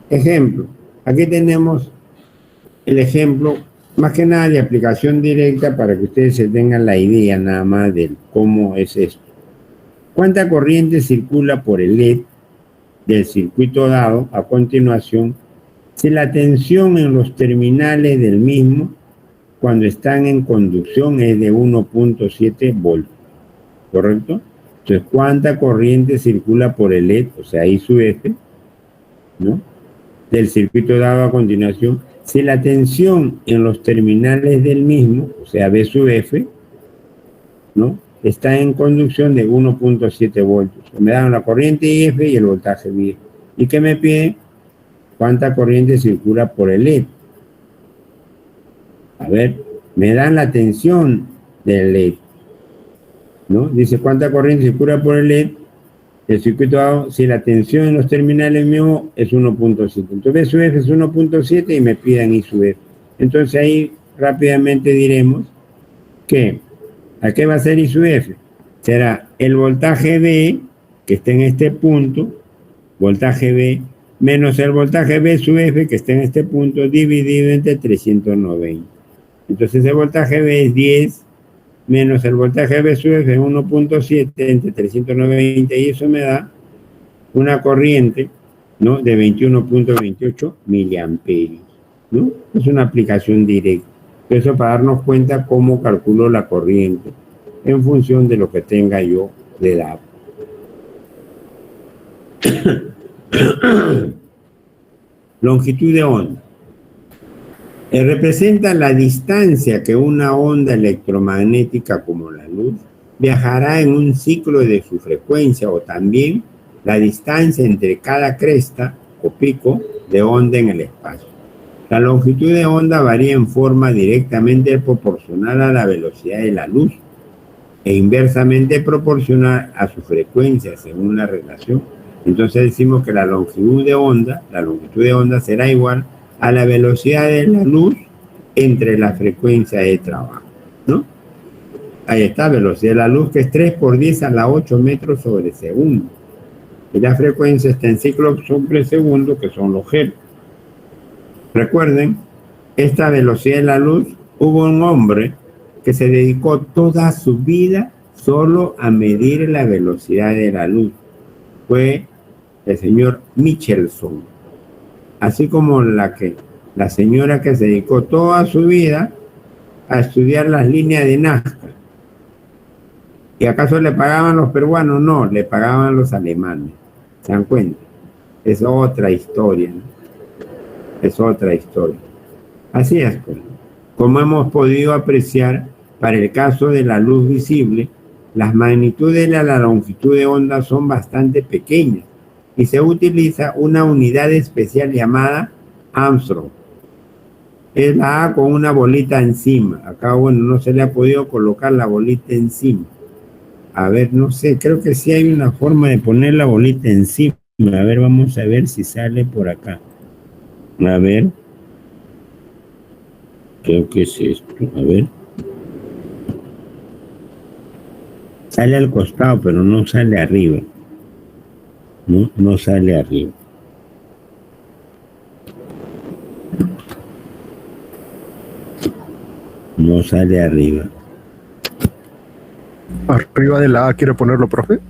Ejemplo, aquí tenemos el ejemplo, más que nada de aplicación directa para que ustedes se tengan la idea nada más de cómo es esto. ¿Cuánta corriente circula por el LED del circuito dado a continuación si la tensión en los terminales del mismo cuando están en conducción es de 1.7 voltios? ¿Correcto? Entonces, ¿cuánta corriente circula por el LED, o sea, I sub F, ¿no? Del circuito dado a continuación, si la tensión en los terminales del mismo, o sea, B sub F, ¿no? Está en conducción de 1.7 voltios. Me dan la corriente IF y el voltaje V. ¿Y qué me pide? ¿Cuánta corriente circula por el LED? A ver, me dan la tensión del LED, ¿no? Dice, ¿cuánta corriente circula por el LED? El circuito dado, si la tensión en los terminales mismos es 1.7. Entonces, B sub F es 1.7 y me pidan I sub F. Entonces, ahí rápidamente diremos que, ¿a qué va a ser I sub F? Será el voltaje B, que está en este punto, voltaje B, menos el voltaje B sub F, que está en este punto, dividido entre 390. Entonces, el voltaje B es 10 menos el voltaje B sub F es 1.7 entre 390 y eso me da una corriente, ¿no? De 21.28 miliamperios, ¿no? Es una aplicación directa. Eso para darnos cuenta cómo calculo la corriente en función de lo que tenga yo de datos. Longitud de onda. Representa la distancia que una onda electromagnética como la luz viajará en un ciclo de su frecuencia, o también la distancia entre cada cresta o pico de onda en el espacio. La longitud de onda varía en forma directamente proporcional a la velocidad de la luz e inversamente proporcional a su frecuencia según la relación. Entonces decimos que la longitud de onda será igual a la velocidad de la luz entre la frecuencia de trabajo, ¿no? Ahí está, velocidad de la luz, que es 3 por 10 a la 8 metros sobre segundo. Y la frecuencia está en ciclos sobre segundo, que son los Hz. Recuerden, esta velocidad de la luz, hubo un hombre que se dedicó toda su vida solo a medir la velocidad de la luz. Fue el señor Michelson. Así como la señora que se dedicó toda su vida a estudiar las líneas de Nazca. ¿Y acaso le pagaban los peruanos? No, le pagaban los alemanes. ¿Se dan cuenta? Es otra historia, ¿no? Es otra historia. Así es, pues. Como hemos podido apreciar, para el caso de la luz visible, las magnitudes de la longitud de onda son bastante pequeñas y se utiliza una unidad especial llamada Armstrong. Es la A con una bolita encima. Acá, bueno, no se le ha podido colocar la bolita encima. A ver, no sé, creo que sí hay una forma de poner la bolita encima. A ver, vamos a ver si sale por acá. A ver. Creo que es esto. A ver. Sale al costado, pero no sale arriba. No sale arriba. No sale arriba. ¿Arriba de la A quiere ponerlo, profe?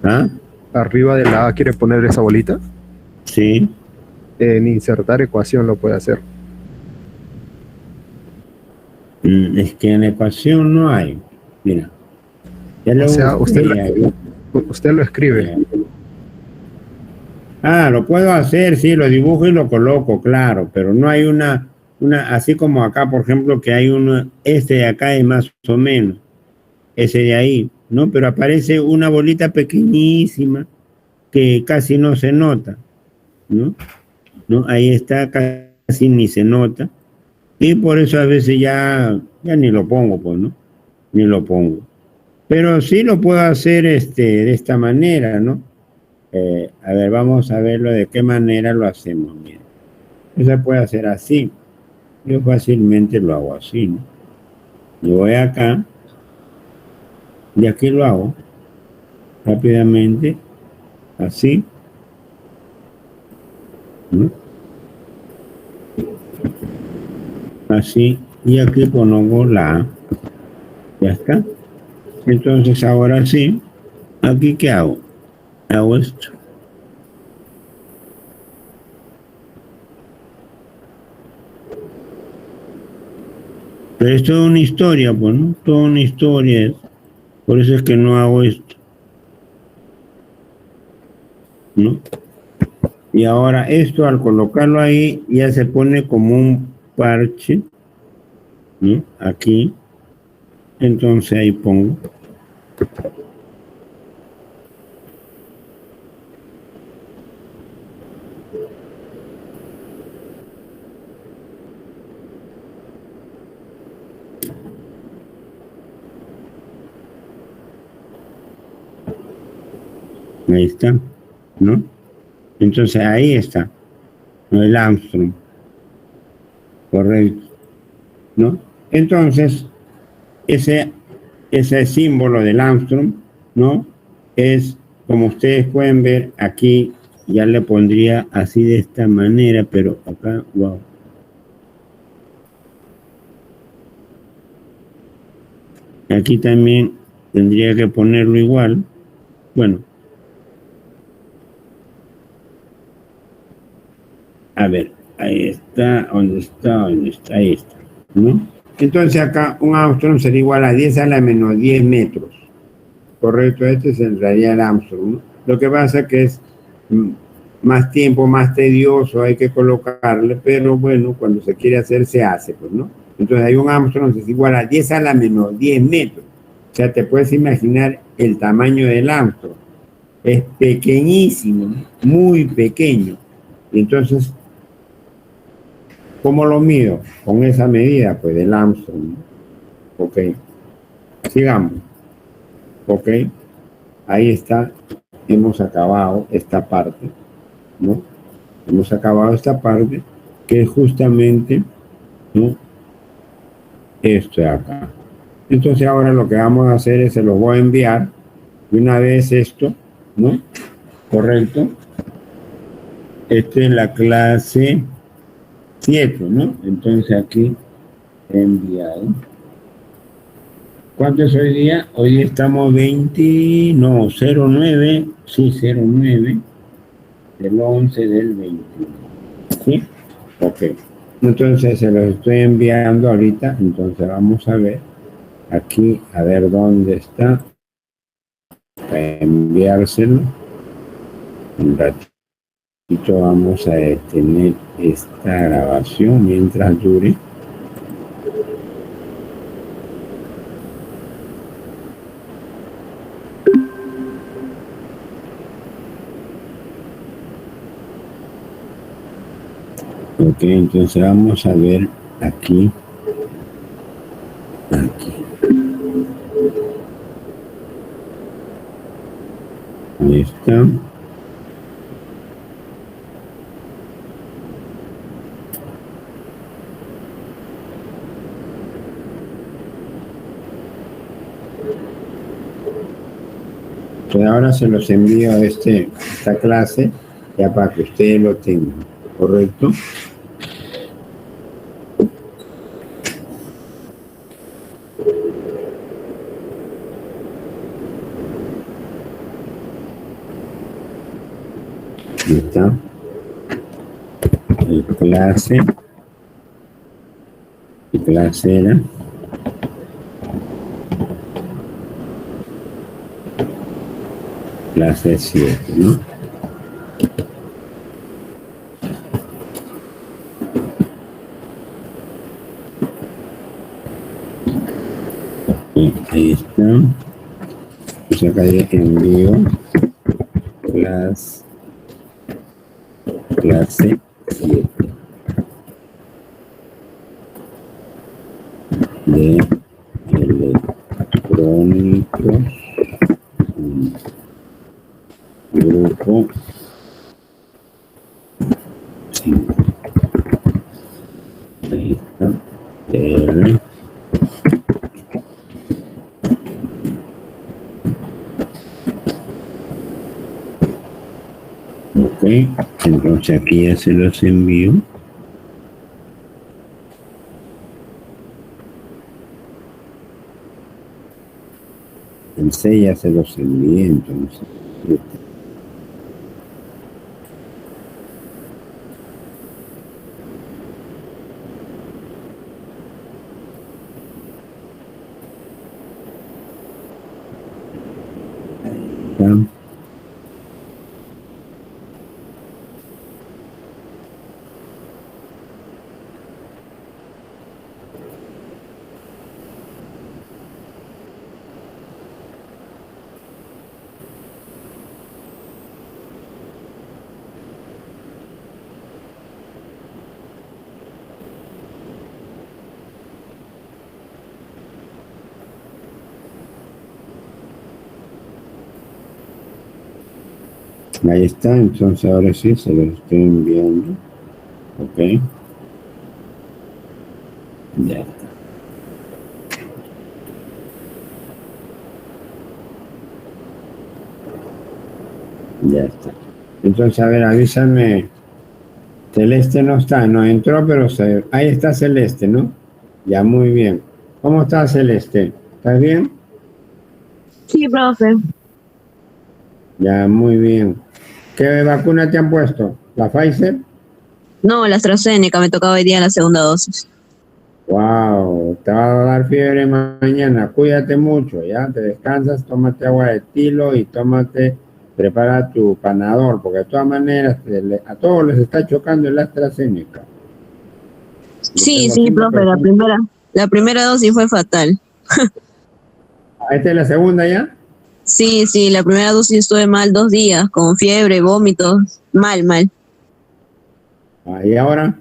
¿Ah? ¿Arriba de la A quiere poner esa bolita? Sí. En insertar ecuación lo puede hacer. Es que en la ecuación no hay. Mira. Ya O sea, usted lo escribe. Lo puedo hacer, sí, lo dibujo y lo coloco, claro, pero no hay una, así como acá, por ejemplo, que hay uno, este de acá es más o menos, ese de ahí, ¿no? Pero aparece una bolita pequeñísima que casi no se nota, ¿no? ¿No? Ahí está, casi ni se nota, y por eso a veces ya ni lo pongo, pues, ¿no? Ni lo pongo. Pero sí lo puedo hacer de esta manera, ¿no? A ver, vamos a verlo de qué manera lo hacemos. Mira, se puede hacer así. Yo fácilmente lo hago así, ¿no? Yo voy acá Y aquí lo hago rápidamente, así, ¿no? Así, y aquí pongo la A. Ya está. Entonces ahora sí, aquí ¿qué hago? Hago esto. Pero es toda una historia, pues, ¿no? Toda una historia. Por eso es que no hago esto, ¿no? Y ahora esto, al colocarlo ahí, ya se pone como un parche, ¿no? Aquí. Entonces ahí pongo. Ahí está, ¿no? Entonces ahí está, ¿no? El Armstrong, correcto, ¿no? Entonces, ese símbolo del Armstrong, ¿no? Es, como ustedes pueden ver, aquí ya le pondría así de esta manera, pero acá, wow. Aquí también tendría que ponerlo igual. Bueno, a ver, ahí está, ahí está, ¿no? Entonces acá un Armstrong sería igual a 10 a la menos 10 metros. Correcto, este es en realidad el Armstrong, ¿no? Lo que pasa que es más tiempo, más tedioso, hay que colocarle, pero bueno, cuando se quiere hacer, se hace, pues, ¿no? Entonces hay un Armstrong que es igual a 10 a la menos 10 metros. O sea, te puedes imaginar el tamaño del Armstrong. Es pequeñísimo, ¿no? Muy pequeño. Y entonces, ¿cómo lo mido? Con esa medida, pues, del Armstrong, ¿no? Ok. Sigamos. Ok. Ahí está. Hemos acabado esta parte, ¿no? Hemos acabado esta parte, que es justamente, ¿no? Esto de acá. Entonces ahora lo que vamos a hacer es, se los voy a enviar de una vez esto, ¿no? Correcto. Esta es la clase 7, ¿no? Entonces aquí enviado. ¿Cuánto es hoy día? Hoy día estamos 20, no, 09, sí, 09 del 11 del 21. ¿Sí? Ok. Entonces se los estoy enviando ahorita. Entonces vamos a ver aquí, a ver dónde está. Para enviárselo. Un ratito vamos a detener esta grabación mientras dure. Ok, entonces vamos a ver aquí. Aquí. Ahí está. Pues ahora se los envío a esta clase, ya para que ustedes lo tengan, ¿correcto? Ahí está. Clase era. Clase 7, ¿no? Ahí está. Pues acá envío clase 7 de electrónicos, grupo 5. Ahí está. TR. entonces aquí ya se los envío. El 6 ya se los envié, entonces. ¿Ya? Ahí está, entonces ahora sí se los estoy enviando. Ok. Ya está. Ya está. Entonces, a ver, avísame. Celeste no está, no entró, pero ahí está Celeste, ¿no? Ya, muy bien. ¿Cómo estás, Celeste? ¿Estás bien? Sí, profe. Ya, muy bien. ¿Qué vacuna te han puesto? ¿La Pfizer? No, la AstraZeneca, me tocaba hoy día la segunda dosis. Wow, te va a dar fiebre mañana. Cuídate mucho, ya. Te descansas, tómate agua de tilo y prepara tu panador, porque de todas maneras a todos les está chocando el AstraZeneca. Yo Sí, tengo sí, 5 profe, personas. la primera dosis fue fatal. ¿Esta es la segunda ya? Sí, sí, la primera dosis estuve mal 2 días, con fiebre, vómitos, mal, mal. ¿Y ahora?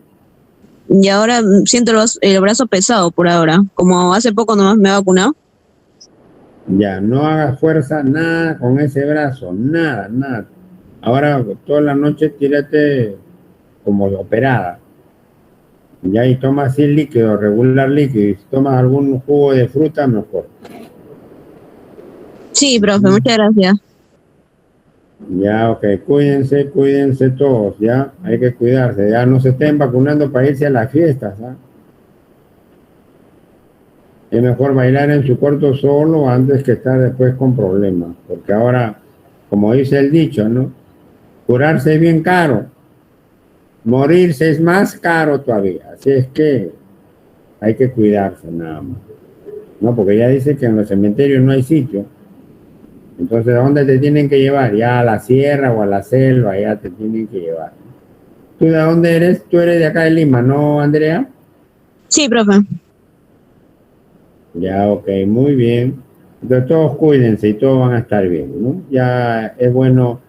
Y ahora siento el brazo pesado por ahora, como hace poco nomás me he vacunado. Ya, no hagas fuerza, nada con ese brazo, nada, nada. Ahora toda la noche tírate como operada. Ya, y toma así líquido, regular líquido. Y si tomas algún jugo de fruta, mejor. Sí, profe, muchas gracias. Ya, ok, cuídense todos, ya, hay que cuidarse, ya no se estén vacunando para irse a las fiestas, ¿ah? Es mejor bailar en su cuarto solo antes que estar después con problemas, porque ahora, como dice el dicho, ¿no? Curarse es bien caro, morirse es más caro todavía, así es que hay que cuidarse nada más, ¿no? Porque ya dice que en los cementerios no hay sitio, entonces ¿a dónde te tienen que llevar? Ya a la sierra o a la selva, ya te tienen que llevar. ¿Tú de dónde eres? Tú eres de acá de Lima, ¿no, Andrea? Sí, profe. Ya, ok, muy bien. Entonces todos cuídense y todos van a estar bien, ¿no? Ya es bueno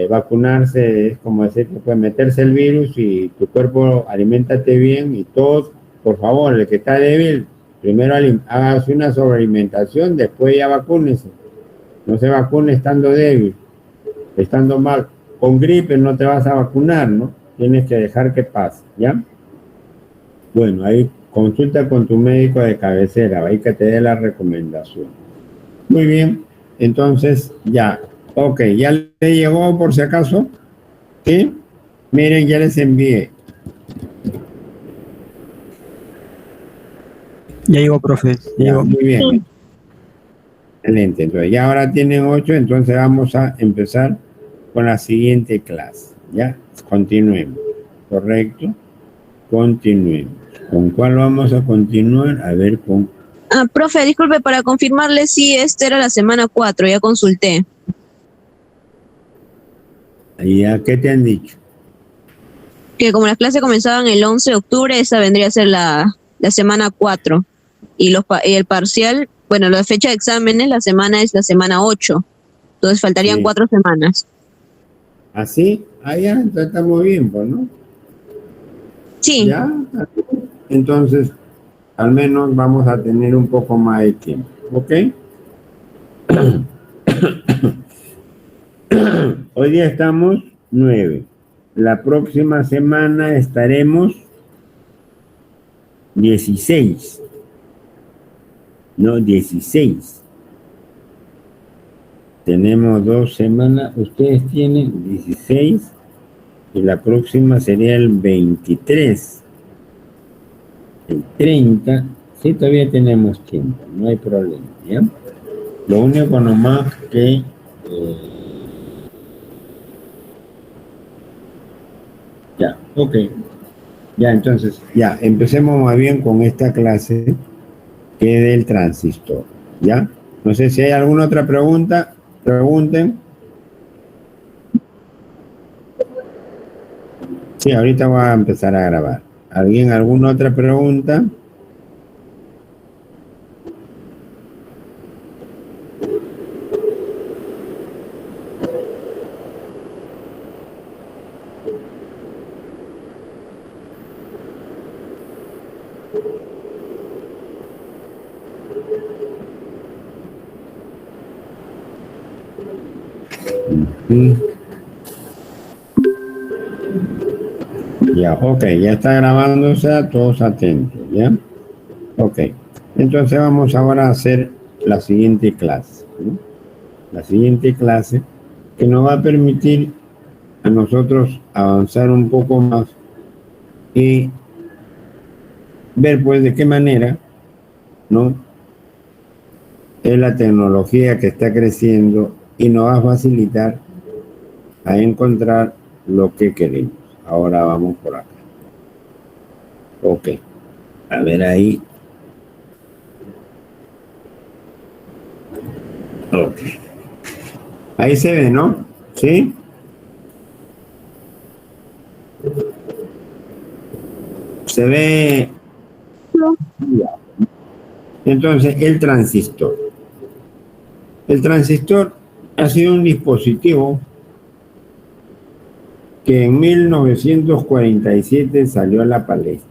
vacunarse, es como decir que puede meterse el virus y tu cuerpo aliméntate bien y todos, por favor, el que está débil, primero hágase una sobrealimentación, después ya vacúnese. No se vacune estando débil, estando mal. Con gripe no te vas a vacunar, ¿no? Tienes que dejar que pase, ¿ya? Bueno, ahí consulta con tu médico de cabecera, ahí que te dé la recomendación. Muy bien, entonces ya, ok, ya le llegó por si acaso, ¿sí? Miren, ya les envié. Ya llegó, profe. Ya Ya, llegó. muy bien, excelente. Entonces, ya ahora tienen 8, entonces vamos a empezar con la siguiente clase. Ya, continuemos. ¿Correcto? Continuemos. ¿Con cuál vamos a continuar? A ver, con... Ah, profe, disculpe, para confirmarle si esta era la semana 4, ya consulté. ¿Ya qué te han dicho? Que como las clases comenzaban el 11 de octubre, esa vendría a ser la semana 4. Y el parcial, bueno, la fecha de exámenes, la semana es la semana 8. Entonces faltarían Sí. 4 semanas. ¿Así? Ah, ya, entonces estamos bien, pues, ¿no? Sí. Ya, entonces, al menos vamos a tener un poco más de tiempo, ¿ok? Hoy día estamos 9. La próxima semana estaremos 16. No, 16. Tenemos 2 semanas. Ustedes tienen 16 Y la próxima sería el 23. El 30. Sí, todavía tenemos tiempo, no hay problema, ¿ya? Lo único nomás que... ya, ok. Ya, entonces, ya, empecemos más bien con esta clase que es del transistor, ¿ya? No sé si hay alguna otra pregunta, pregunten. Sí, ahorita voy a empezar a grabar. ¿Alguien, alguna otra pregunta? Sí. Ya, ok, ya está grabándose, a todos atentos, ¿ya? Ok, entonces vamos ahora a hacer la siguiente clase, ¿no? La siguiente clase que nos va a permitir a nosotros avanzar un poco más y ver pues de qué manera, ¿no? Es la tecnología que está creciendo y nos va a facilitar a encontrar lo que queremos. Ahora vamos por acá. Ok, a ver ahí. Ok. Ahí se ve, ¿no? ¿Sí? Se ve. Entonces, el transistor. El transistor ha sido un dispositivo que en 1947 salió a la palestra.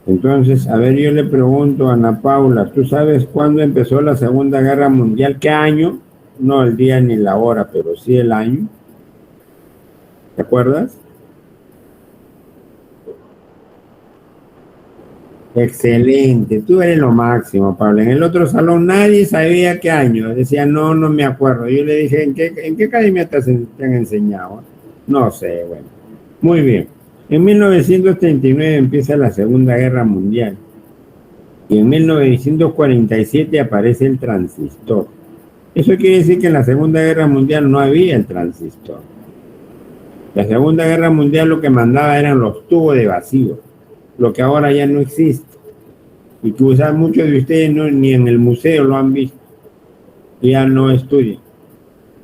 Entonces, a ver, yo le pregunto a Ana Paula, ¿tú sabes cuándo empezó la Segunda Guerra Mundial? ¿Qué año? No el día ni la hora, pero sí el año. ¿Te acuerdas? Excelente, tú eres lo máximo, Pablo. En el otro salón nadie sabía qué año. Decía, no, no me acuerdo. Yo le dije, ¿en qué academia te han enseñado? No sé, bueno. Muy bien. En 1939 empieza la Segunda Guerra Mundial. Y en 1947 aparece el transistor. Eso quiere decir que en la Segunda Guerra Mundial no había el transistor. La Segunda Guerra Mundial lo que mandaba eran los tubos de vacío, lo que ahora ya no existe. Y quizás muchos de ustedes ni en el museo lo han visto. Ya no estudian,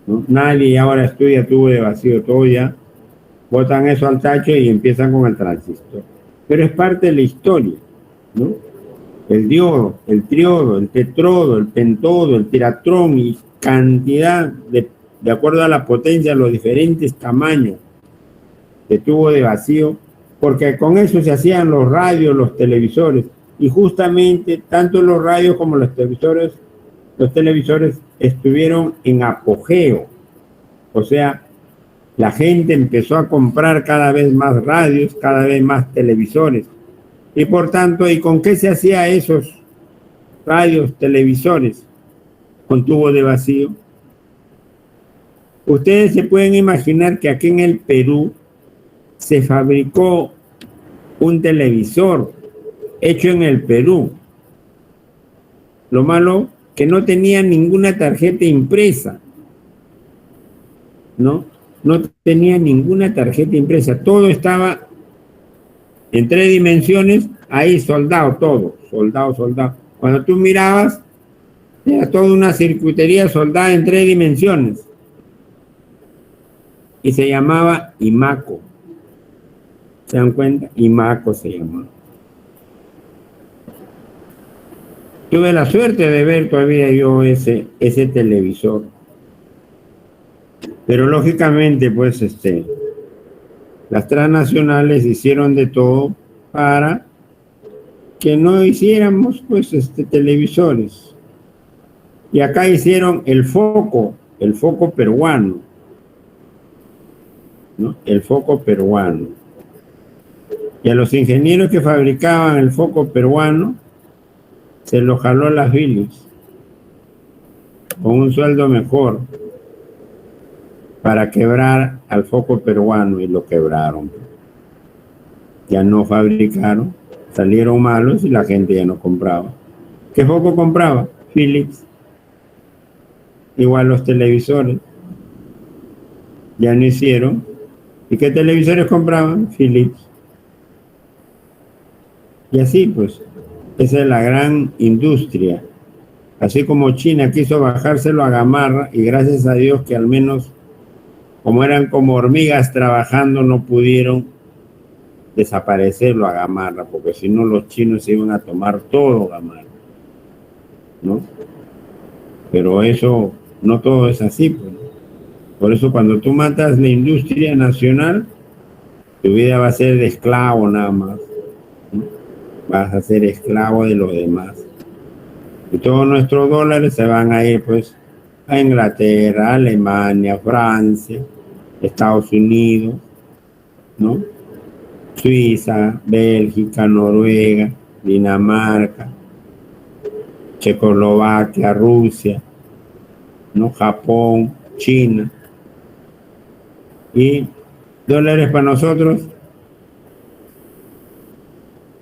¿no? Nadie ahora estudia tubo de vacío, todo ya botan eso al tacho y empiezan con el transistor. Pero es parte de la historia, ¿no? El diodo, el triodo, el tetrodo, el pentodo, el tiratrón y cantidad de acuerdo a la potencia, los diferentes tamaños de tubo de vacío, porque con eso se hacían los radios, los televisores, y justamente tanto los radios como los televisores estuvieron en apogeo, o sea, la gente empezó a comprar cada vez más radios, cada vez más televisores, y por tanto, ¿y con qué se hacía esos radios, televisores? Con tubo de vacío. Ustedes se pueden imaginar que aquí en el Perú se fabricó un televisor hecho en el Perú. Lo malo que no tenía ninguna tarjeta impresa, ¿no? No tenía ninguna tarjeta impresa. Todo estaba en 3 dimensiones, ahí soldado, todo, soldado. Cuando tú mirabas, era toda una circuitería soldada en 3 dimensiones. Y se llamaba Imaco. ¿Se dan cuenta? Imaco se llamaba. Tuve la suerte de ver todavía yo ese televisor. Pero lógicamente, pues, las transnacionales hicieron de todo para que no hiciéramos, pues, televisores. Y acá hicieron el foco peruano, ¿no? El foco peruano. Y a los ingenieros que fabricaban el foco peruano se los jaló las Philips con un sueldo mejor. para quebrar al foco peruano y lo quebraron. Ya no fabricaron, salieron malos y la gente ya no compraba. ¿Qué foco compraba? Philips. Igual los televisores. Ya no hicieron. ¿Y qué televisores compraban? Philips. Y así pues, esa es la gran industria. Así como China quiso bajárselo a Gamarra y gracias a Dios que al menos como eran como hormigas trabajando no pudieron desaparecerlo a Gamarra, porque si no los chinos se iban a tomar todo Gamarra, ¿no? Pero eso, no todo es así, pues. Por eso cuando tú matas la industria nacional, tu vida va a ser de esclavo nada más, ¿no? Vas a ser esclavo de los demás. Y todos nuestros dólares se van a ir pues a Inglaterra, Alemania, Francia, Estados Unidos, ¿no? Suiza, Bélgica, Noruega, Dinamarca, Checoslovaquia, Rusia, ¿no? Japón, China. ¿Y dólares para nosotros?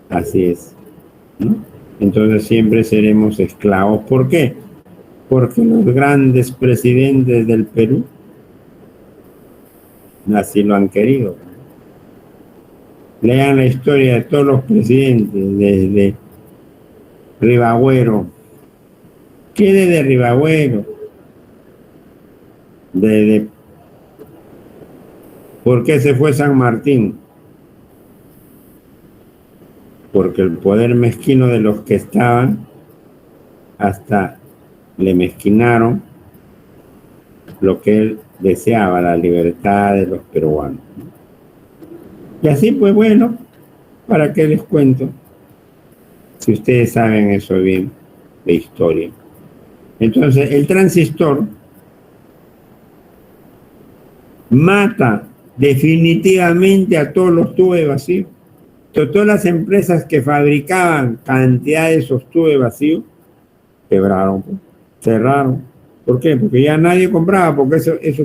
Así es, ¿no? Entonces siempre seremos esclavos. ¿Por qué? Porque los grandes presidentes del Perú así lo han querido. Lean la historia de todos los presidentes, desde Ribagüero. ¿Qué de Ribagüero? ¿Por qué se fue San Martín? Porque el poder mezquino de los que estaban hasta le mezquinaron lo que él deseaba, la libertad de los peruanos. Y así pues bueno, ¿para qué les cuento? Si ustedes saben eso bien, de historia. Entonces, el transistor mata definitivamente a todos los tubos de vacío. Todas las empresas que fabricaban cantidad de esos tubos de vacío quebraron, cerraron. ¿Por qué? Porque ya nadie compraba, porque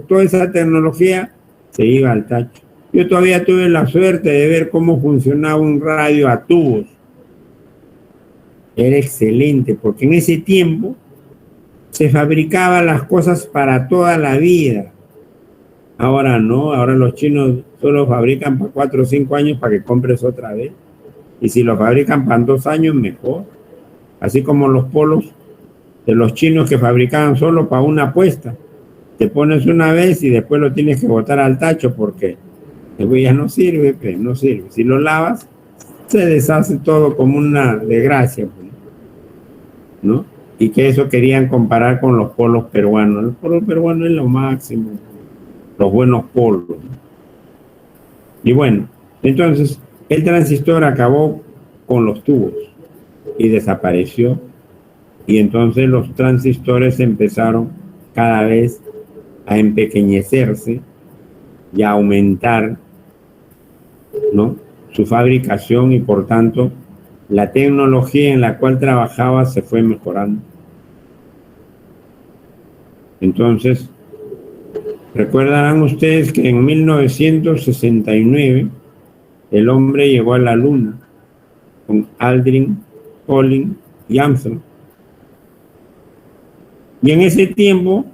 toda esa tecnología se iba al tacho. Yo todavía tuve la suerte de ver cómo funcionaba un radio a tubos. Era excelente, porque en ese tiempo se fabricaban las cosas para toda la vida. Ahora no, ahora los chinos solo fabrican para 4 o 5 años para que compres otra vez. Y si lo fabrican para 2 años, mejor. Así como los polos de los chinos que fabricaban solo para una apuesta. Te pones una vez y después lo tienes que botar al tacho porque ya no sirve, pues, no sirve. Si lo lavas, se deshace todo como una desgracia, pues, ¿no? Y que eso querían comparar con los polos peruanos. El polo peruano es lo máximo, los buenos polos. Y bueno, entonces el transistor acabó con los tubos y desapareció. Y entonces los transistores empezaron cada vez a empequeñecerse y a aumentar, ¿no?, su fabricación y por tanto la tecnología en la cual trabajaba se fue mejorando. Entonces, recordarán ustedes que en 1969 el hombre llegó a la luna con Aldrin, Collins y Armstrong. Y en ese tiempo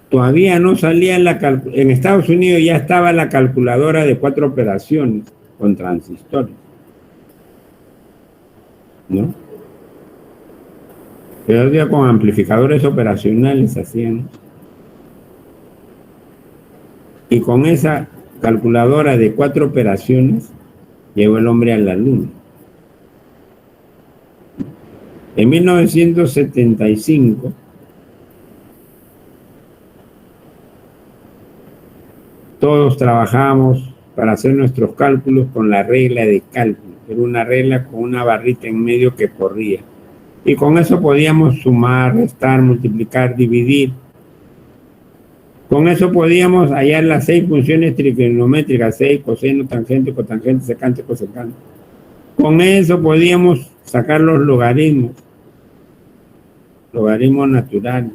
todavía no salía en Estados Unidos ya estaba la calculadora de 4 operaciones con transistores, ¿no? Pero ya con amplificadores operacionales hacían. Y con esa calculadora de 4 operaciones llegó el hombre a la luna. En 1975 todos trabajamos para hacer nuestros cálculos con la regla de cálculo. Era una regla con una barrita en medio que corría. Y con eso podíamos sumar, restar, multiplicar, dividir. Con eso podíamos hallar las 6 funciones trigonométricas, 6, coseno, tangente, cotangente, secante, cosecante. Con eso podíamos sacar los logaritmos naturales.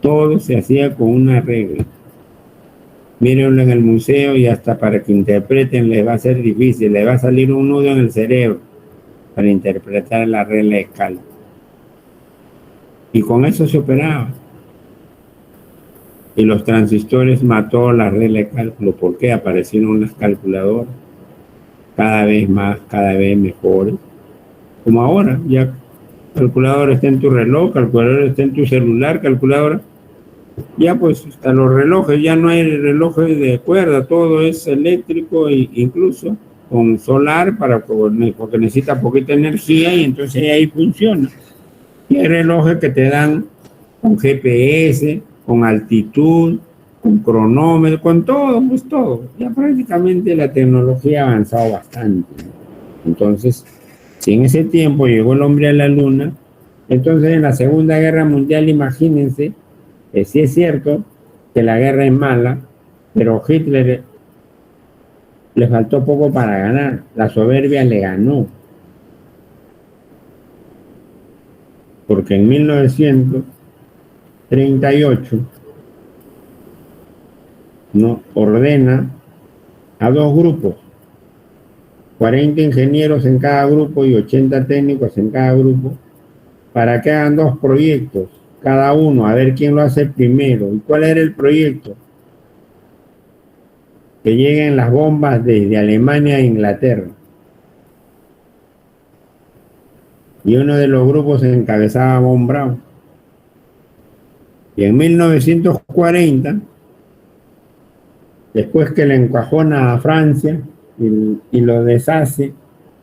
Todo se hacía con una regla. Mírenlo en el museo y hasta para que interpreten les va a ser difícil, les va a salir un nudo en el cerebro para interpretar la regla de cálculo. Y con eso se operaba. Y los transistores mató la regla de cálculo. ¿Por qué? Aparecieron las calculadoras cada vez más, cada vez mejores. Como ahora, ya calculadora está en tu reloj, calculadora está en tu celular, calculadora. Ya pues hasta los relojes, ya no hay relojes de cuerda, todo es eléctrico e incluso con solar porque necesita poquita energía y entonces ahí funciona. Y hay relojes que te dan con GPS, con altitud, con cronómetro, con todo, pues todo. Ya prácticamente la tecnología ha avanzado bastante. Entonces, si en ese tiempo llegó el hombre a la luna, entonces en la Segunda Guerra Mundial, imagínense, sí es cierto que la guerra es mala, pero Hitler le faltó poco para ganar, la soberbia le ganó. Porque en 1938 no ordena a dos grupos, 40 ingenieros en cada grupo y 80 técnicos en cada grupo, para que hagan dos proyectos, cada uno, a ver quién lo hace primero. ¿Y cuál era el proyecto? Que lleguen las bombas desde Alemania a Inglaterra. Y uno de los grupos se encabezaba von Braun. Y en 1940, después que le encajona a Francia y lo deshace,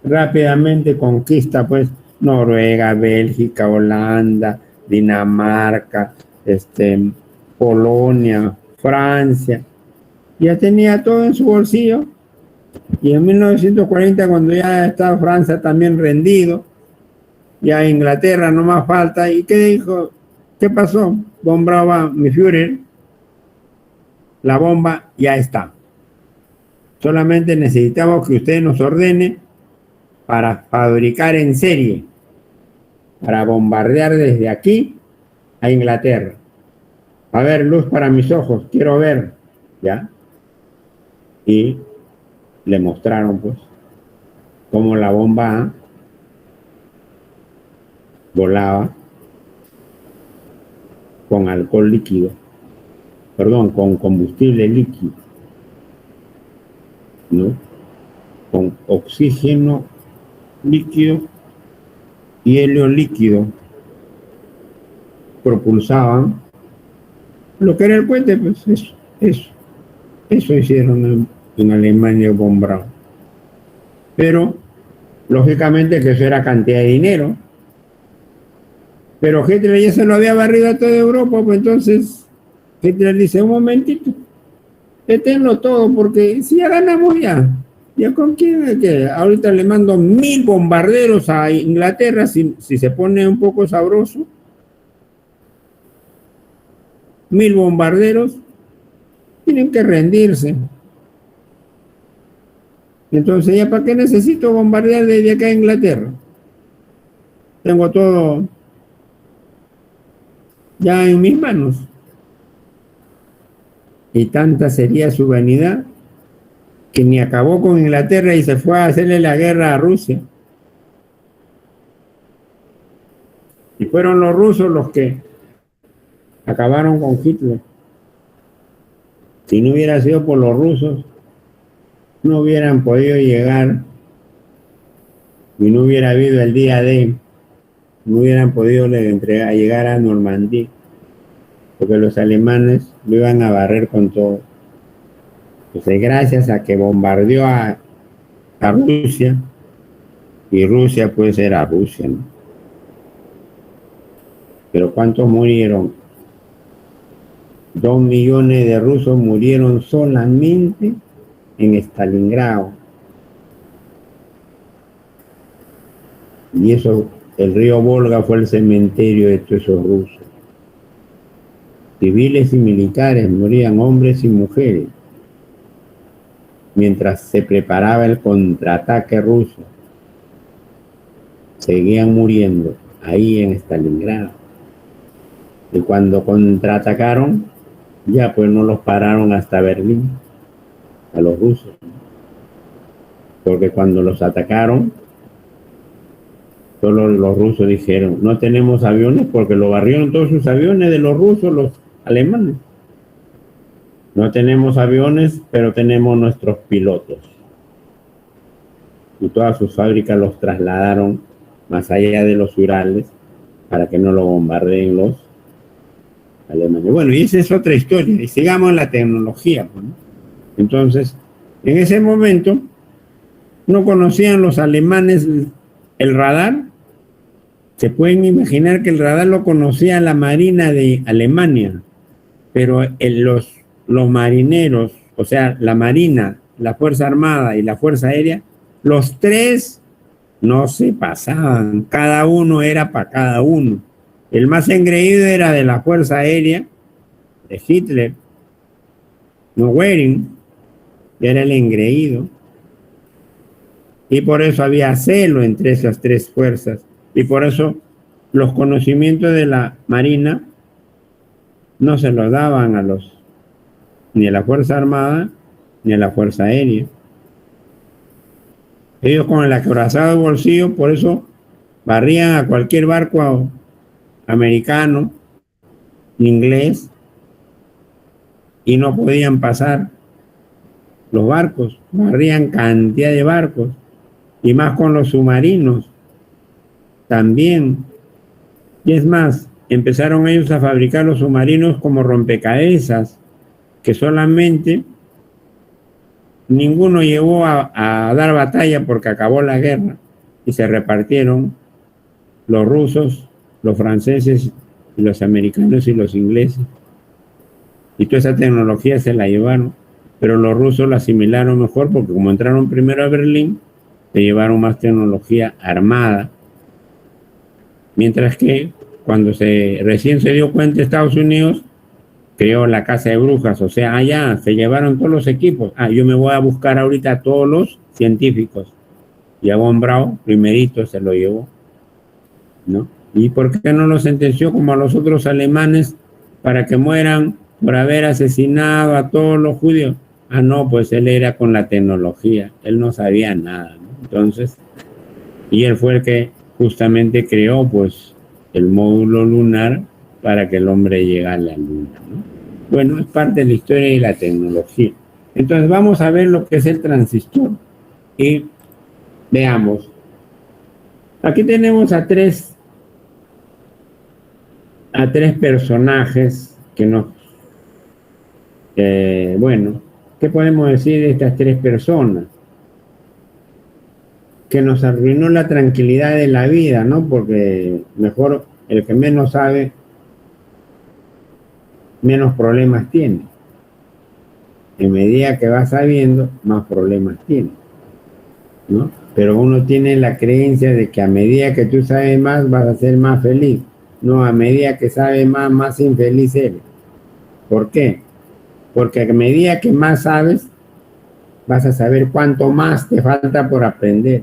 rápidamente conquista pues Noruega, Bélgica, Holanda, Dinamarca, Polonia, Francia. Ya tenía todo en su bolsillo. Y en 1940, cuando ya estaba Francia también rendido, ya Inglaterra no más falta. ¿Y qué dijo? ¿Qué pasó? Von Braun, mi Führer, la bomba ya está. Solamente necesitamos que usted nos ordene para fabricar en serie, para bombardear desde aquí a Inglaterra. A ver, luz para mis ojos, quiero ver, ¿ya? Y le mostraron, pues, cómo la bomba volaba con alcohol líquido, perdón, con combustible líquido, ¿no? Con oxígeno líquido y helio líquido propulsaban lo que era el puente, pues eso hicieron en Alemania von Braun. Pero lógicamente que eso era cantidad de dinero, pero Hitler ya se lo había barrido a toda Europa, pues entonces Hitler dice, un momentito, deténlo todo, porque si ya ganamos ya con quién es que ahorita le mando 1000 bombarderos a Inglaterra, si se pone un poco sabroso, 1000 bombarderos, tienen que rendirse. Entonces, ¿ya para qué necesito bombardear desde acá a Inglaterra? Tengo todo ya en mis manos. Y tanta sería su vanidad que ni acabó con Inglaterra y se fue a hacerle la guerra a Rusia. Y fueron los rusos los que acabaron con Hitler. Si no hubiera sido por los rusos, no hubieran podido llegar y no hubiera habido el día D, no hubieran podido llegar a Normandía, porque los alemanes lo iban a barrer con todo. Entonces, gracias a que bombardeó a Rusia, y Rusia pues era Rusia, ¿no? Pero ¿cuántos murieron? 2 millones de rusos murieron solamente en Stalingrado. Y eso, el río Volga fue el cementerio de todos esos rusos. Civiles y militares morían, hombres y mujeres, mientras se preparaba el contraataque ruso. Seguían muriendo ahí en Stalingrado. Y cuando contraatacaron, ya pues no los pararon hasta Berlín, a los rusos. Porque cuando los atacaron, solo los rusos dijeron, no tenemos aviones, porque lo barrieron todos sus aviones de los rusos, los alemanes. No tenemos aviones, pero tenemos nuestros pilotos. Y todas sus fábricas los trasladaron más allá de los Urales para que no lo bombardeen los alemanes. Bueno, y esa es otra historia. Y sigamos en la tecnología, pues, ¿no? Entonces, en ese momento, no conocían los alemanes el radar. Se pueden imaginar que el radar lo conocía la Marina de Alemania, pero los marineros, o sea, la Marina, la Fuerza Armada y la Fuerza Aérea, los tres no se pasaban, cada uno era para cada uno. El más engreído era de la Fuerza Aérea, de Hitler, no Goering, era el engreído. Y por eso había celo entre esas tres fuerzas. Y por eso los conocimientos de la Marina no se los daban ni a la Fuerza Armada ni a la Fuerza Aérea. Ellos con el acorazado bolsillo, por eso barrían a cualquier barco americano, inglés, y no podían pasar los barcos, barrían cantidad de barcos, y más con los submarinos también. Y es más, empezaron ellos a fabricar los submarinos como rompecabezas, que solamente ninguno llegó a dar batalla porque acabó la guerra y se repartieron los rusos, los franceses, y los americanos y los ingleses. Y toda esa tecnología se la llevaron, pero los rusos la asimilaron mejor porque como entraron primero a Berlín, se llevaron más tecnología armada. Mientras que cuando recién se dio cuenta Estados Unidos, creó la casa de brujas, o sea, allá se llevaron todos los equipos. Yo me voy a buscar ahorita a todos los científicos. Y a von Braun, primerito, se lo llevó, ¿no? ¿Y por qué no lo sentenció como a los otros alemanes para que mueran por haber asesinado a todos los judíos? No, pues él era con la tecnología, él no sabía nada, ¿no? Entonces, y él fue el que justamente creó, pues, el módulo lunar para que el hombre llegue a la luna, ¿no? Bueno, es parte de la historia y la tecnología. Entonces vamos a ver lo que es el transistor y veamos. Aquí tenemos a tres personajes que bueno, ¿qué podemos decir de estas tres personas? Que nos arruinó la tranquilidad de la vida, ¿no? Porque mejor el que menos sabe, menos problemas tiene. En medida que va sabiendo, más problemas tiene, ¿no? Pero uno tiene la creencia de que a medida que tú sabes más, vas a ser más feliz. No, a medida que sabes más, más infeliz eres. ¿Por qué? Porque a medida que más sabes, vas a saber cuánto más te falta por aprender.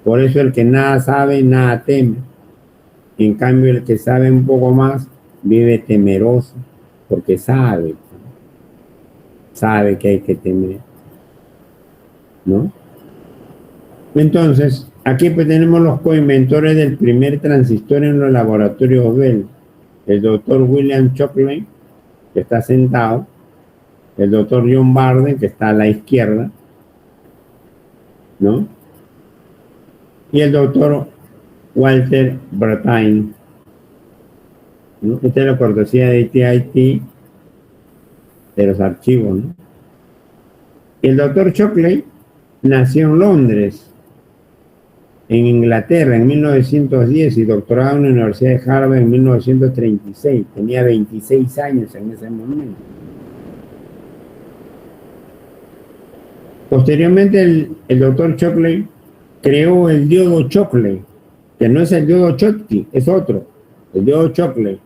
Por eso el que nada sabe, nada teme. En cambio, el que sabe un poco más, vive temeroso, porque sabe que hay que temer, ¿no? Entonces, aquí pues tenemos los coinventores del primer transistor en los laboratorios Bell. El doctor William Shockley, que está sentado, el doctor John Barden, que está a la izquierda, ¿no? Y el doctor Walter Brattain, ¿no? Esta es la cortesía de TIT de los archivos, ¿no? Y el doctor Shockley nació en Londres, en Inglaterra, en 1910 y doctorado en la Universidad de Harvard en 1936. Tenía 26 años en ese momento. Posteriormente, el doctor Shockley creó el diodo Shockley, que no es el diodo Schottky, es otro, el diodo Shockley,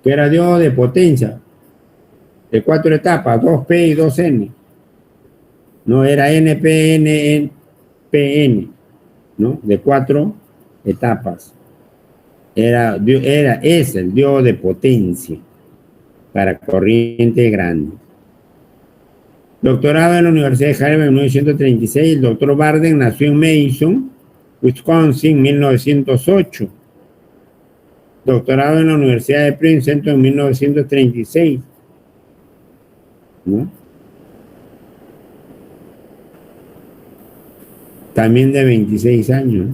que era diodo de potencia, de 4 etapas, 2P y 2N. No era NPN, PN, ¿no? De 4 etapas. es el diodo de potencia para corriente grande. Doctorado en la Universidad de Harvard en 1936. El doctor Barden nació en Madison, Wisconsin, en 1908. Doctorado en la Universidad de Princeton en 1936. ¿No? También de 26 años.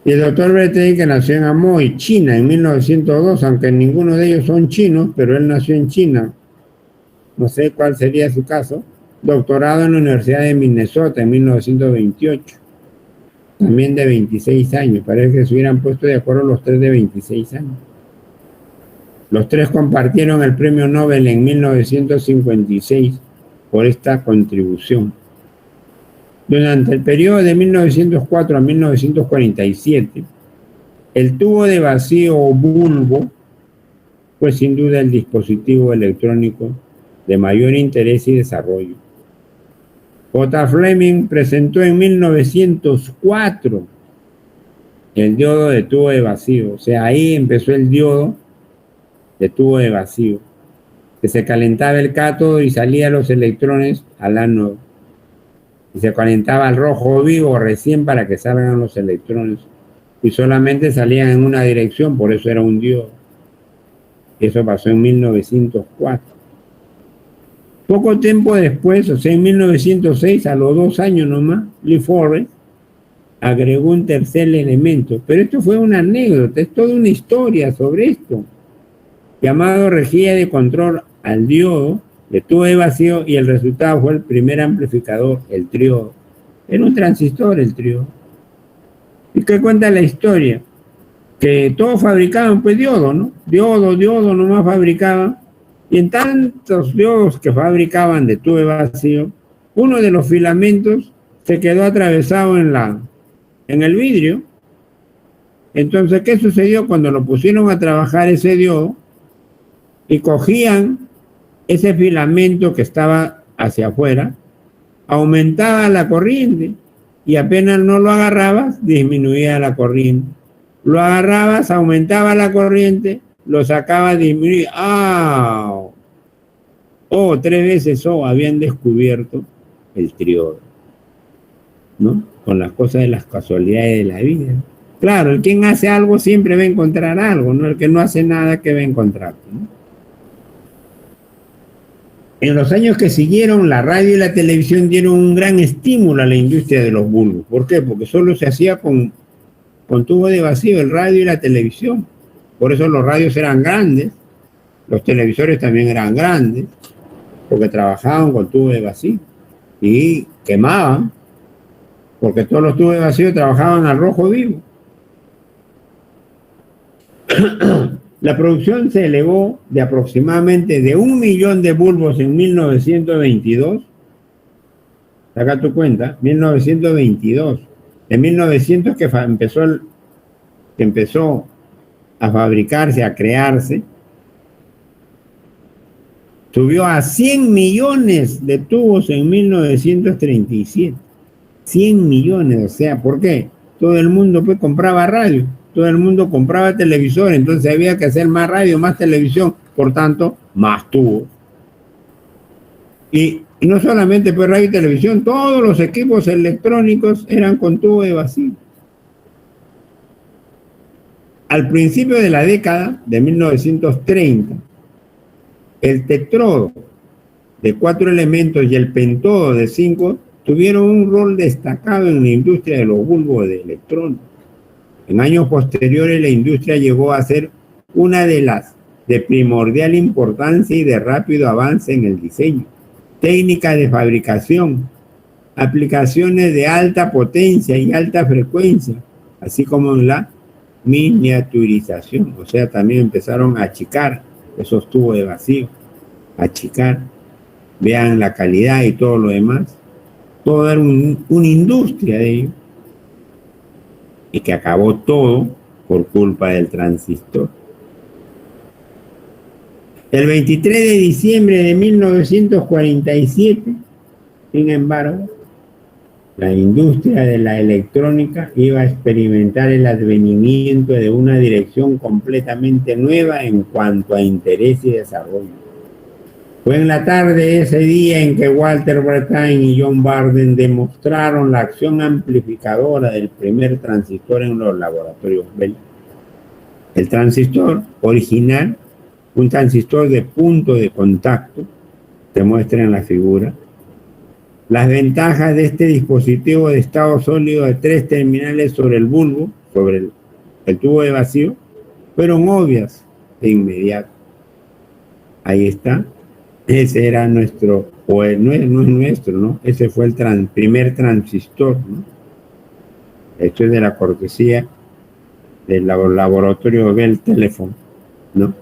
Y el doctor Berthelin, que nació en Amoy, China, en 1902, aunque ninguno de ellos son chinos, pero él nació en China. No sé cuál sería su caso. Doctorado en la Universidad de Minnesota en 1928. También de 26 años. Parece que se hubieran puesto de acuerdo los tres de 26 años. Los tres compartieron el premio Nobel en 1956 por esta contribución. Durante el periodo de 1904 a 1947, el tubo de vacío o bulbo fue sin duda el dispositivo electrónico de mayor interés y desarrollo. J. Fleming presentó en 1904 el diodo de tubo de vacío. O sea, ahí empezó el diodo de tubo de vacío, que se calentaba el cátodo y salían los electrones al ánodo. Y se calentaba el rojo vivo recién para que salgan los electrones. Y solamente salían en una dirección, por eso era un diodo. Eso pasó en 1904. Poco tiempo después, o sea, en 1906, a los 2 años nomás, Lee Forrest agregó un tercer elemento. Pero esto fue una anécdota, es toda una historia sobre esto, llamado rejilla de control al diodo de tubo de vacío, y el resultado fue el primer amplificador, el triodo. Era un transistor el triodo. ¿Y qué cuenta la historia? Que todos fabricaban pues diodo, ¿no? Diodo nomás fabricaban. Y en tantos diodos que fabricaban de tubo de vacío, uno de los filamentos se quedó atravesado en el vidrio. Entonces, ¿qué sucedió? Cuando lo pusieron a trabajar ese diodo y cogían ese filamento que estaba hacia afuera, aumentaba la corriente y apenas no lo agarrabas, disminuía la corriente. Lo agarrabas, aumentaba la corriente, lo sacabas, disminuía. ¡Ah! Oh, 3 veces habían descubierto el triodo, ¿no? Con las cosas de las casualidades de la vida. Claro, el quien hace algo siempre va a encontrar algo, ¿no? El que no hace nada, que va a encontrar, ¿no? En los años que siguieron, la radio y la televisión dieron un gran estímulo a la industria de los bulbos. ¿Por qué? Porque solo se hacía con tubo de vacío, el radio y la televisión. Por eso los radios eran grandes, los televisores también eran grandes, porque trabajaban con tubo de vacío y quemaban, porque todos los tubos de vacío trabajaban al rojo vivo. La producción se elevó de aproximadamente de 1 millón de bulbos en 1922. Saca tu cuenta, 1922. En 1900 que empezó a fabricarse, a crearse, subió a 100 millones de tubos en 1937. 100 millones, o sea, ¿por qué? Todo el mundo pues compraba radio. Todo el mundo compraba televisor, entonces había que hacer más radio, más televisión, por tanto, más tubos. Y no solamente pues radio y televisión, todos los equipos electrónicos eran con tubo de vacío. Al principio de la década de 1930, el tetrodo de 4 elementos y el pentodo de 5 tuvieron un rol destacado en la industria de los bulbos de electrónica. En años posteriores, la industria llegó a ser una de las de primordial importancia y de rápido avance en el diseño, técnicas de fabricación, aplicaciones de alta potencia y alta frecuencia, así como en la miniaturización. O sea, también empezaron a achicar esos tubos de vacío, achicar, vean la calidad y todo lo demás. Todo era una industria de ello. Y que acabó todo por culpa del transistor. El 23 de diciembre de 1947, sin embargo, La industria de la electrónica iba a experimentar el advenimiento de una dirección completamente nueva en cuanto a interés y desarrollo. Fue en la tarde ese día en que Walter Brattain y John Barden demostraron la acción amplificadora del primer transistor en los laboratorios Bell. El transistor original, un transistor de punto de contacto, se muestra en la figura. Las ventajas de este dispositivo de estado sólido de 3 terminales sobre el bulbo, sobre el tubo de vacío, fueron obvias de inmediato. Ahí está. Ese era nuestro, no es nuestro, ¿no? Ese fue el primer transistor, ¿no? Esto es de la cortesía del laboratorio Bell Telephone, ¿no?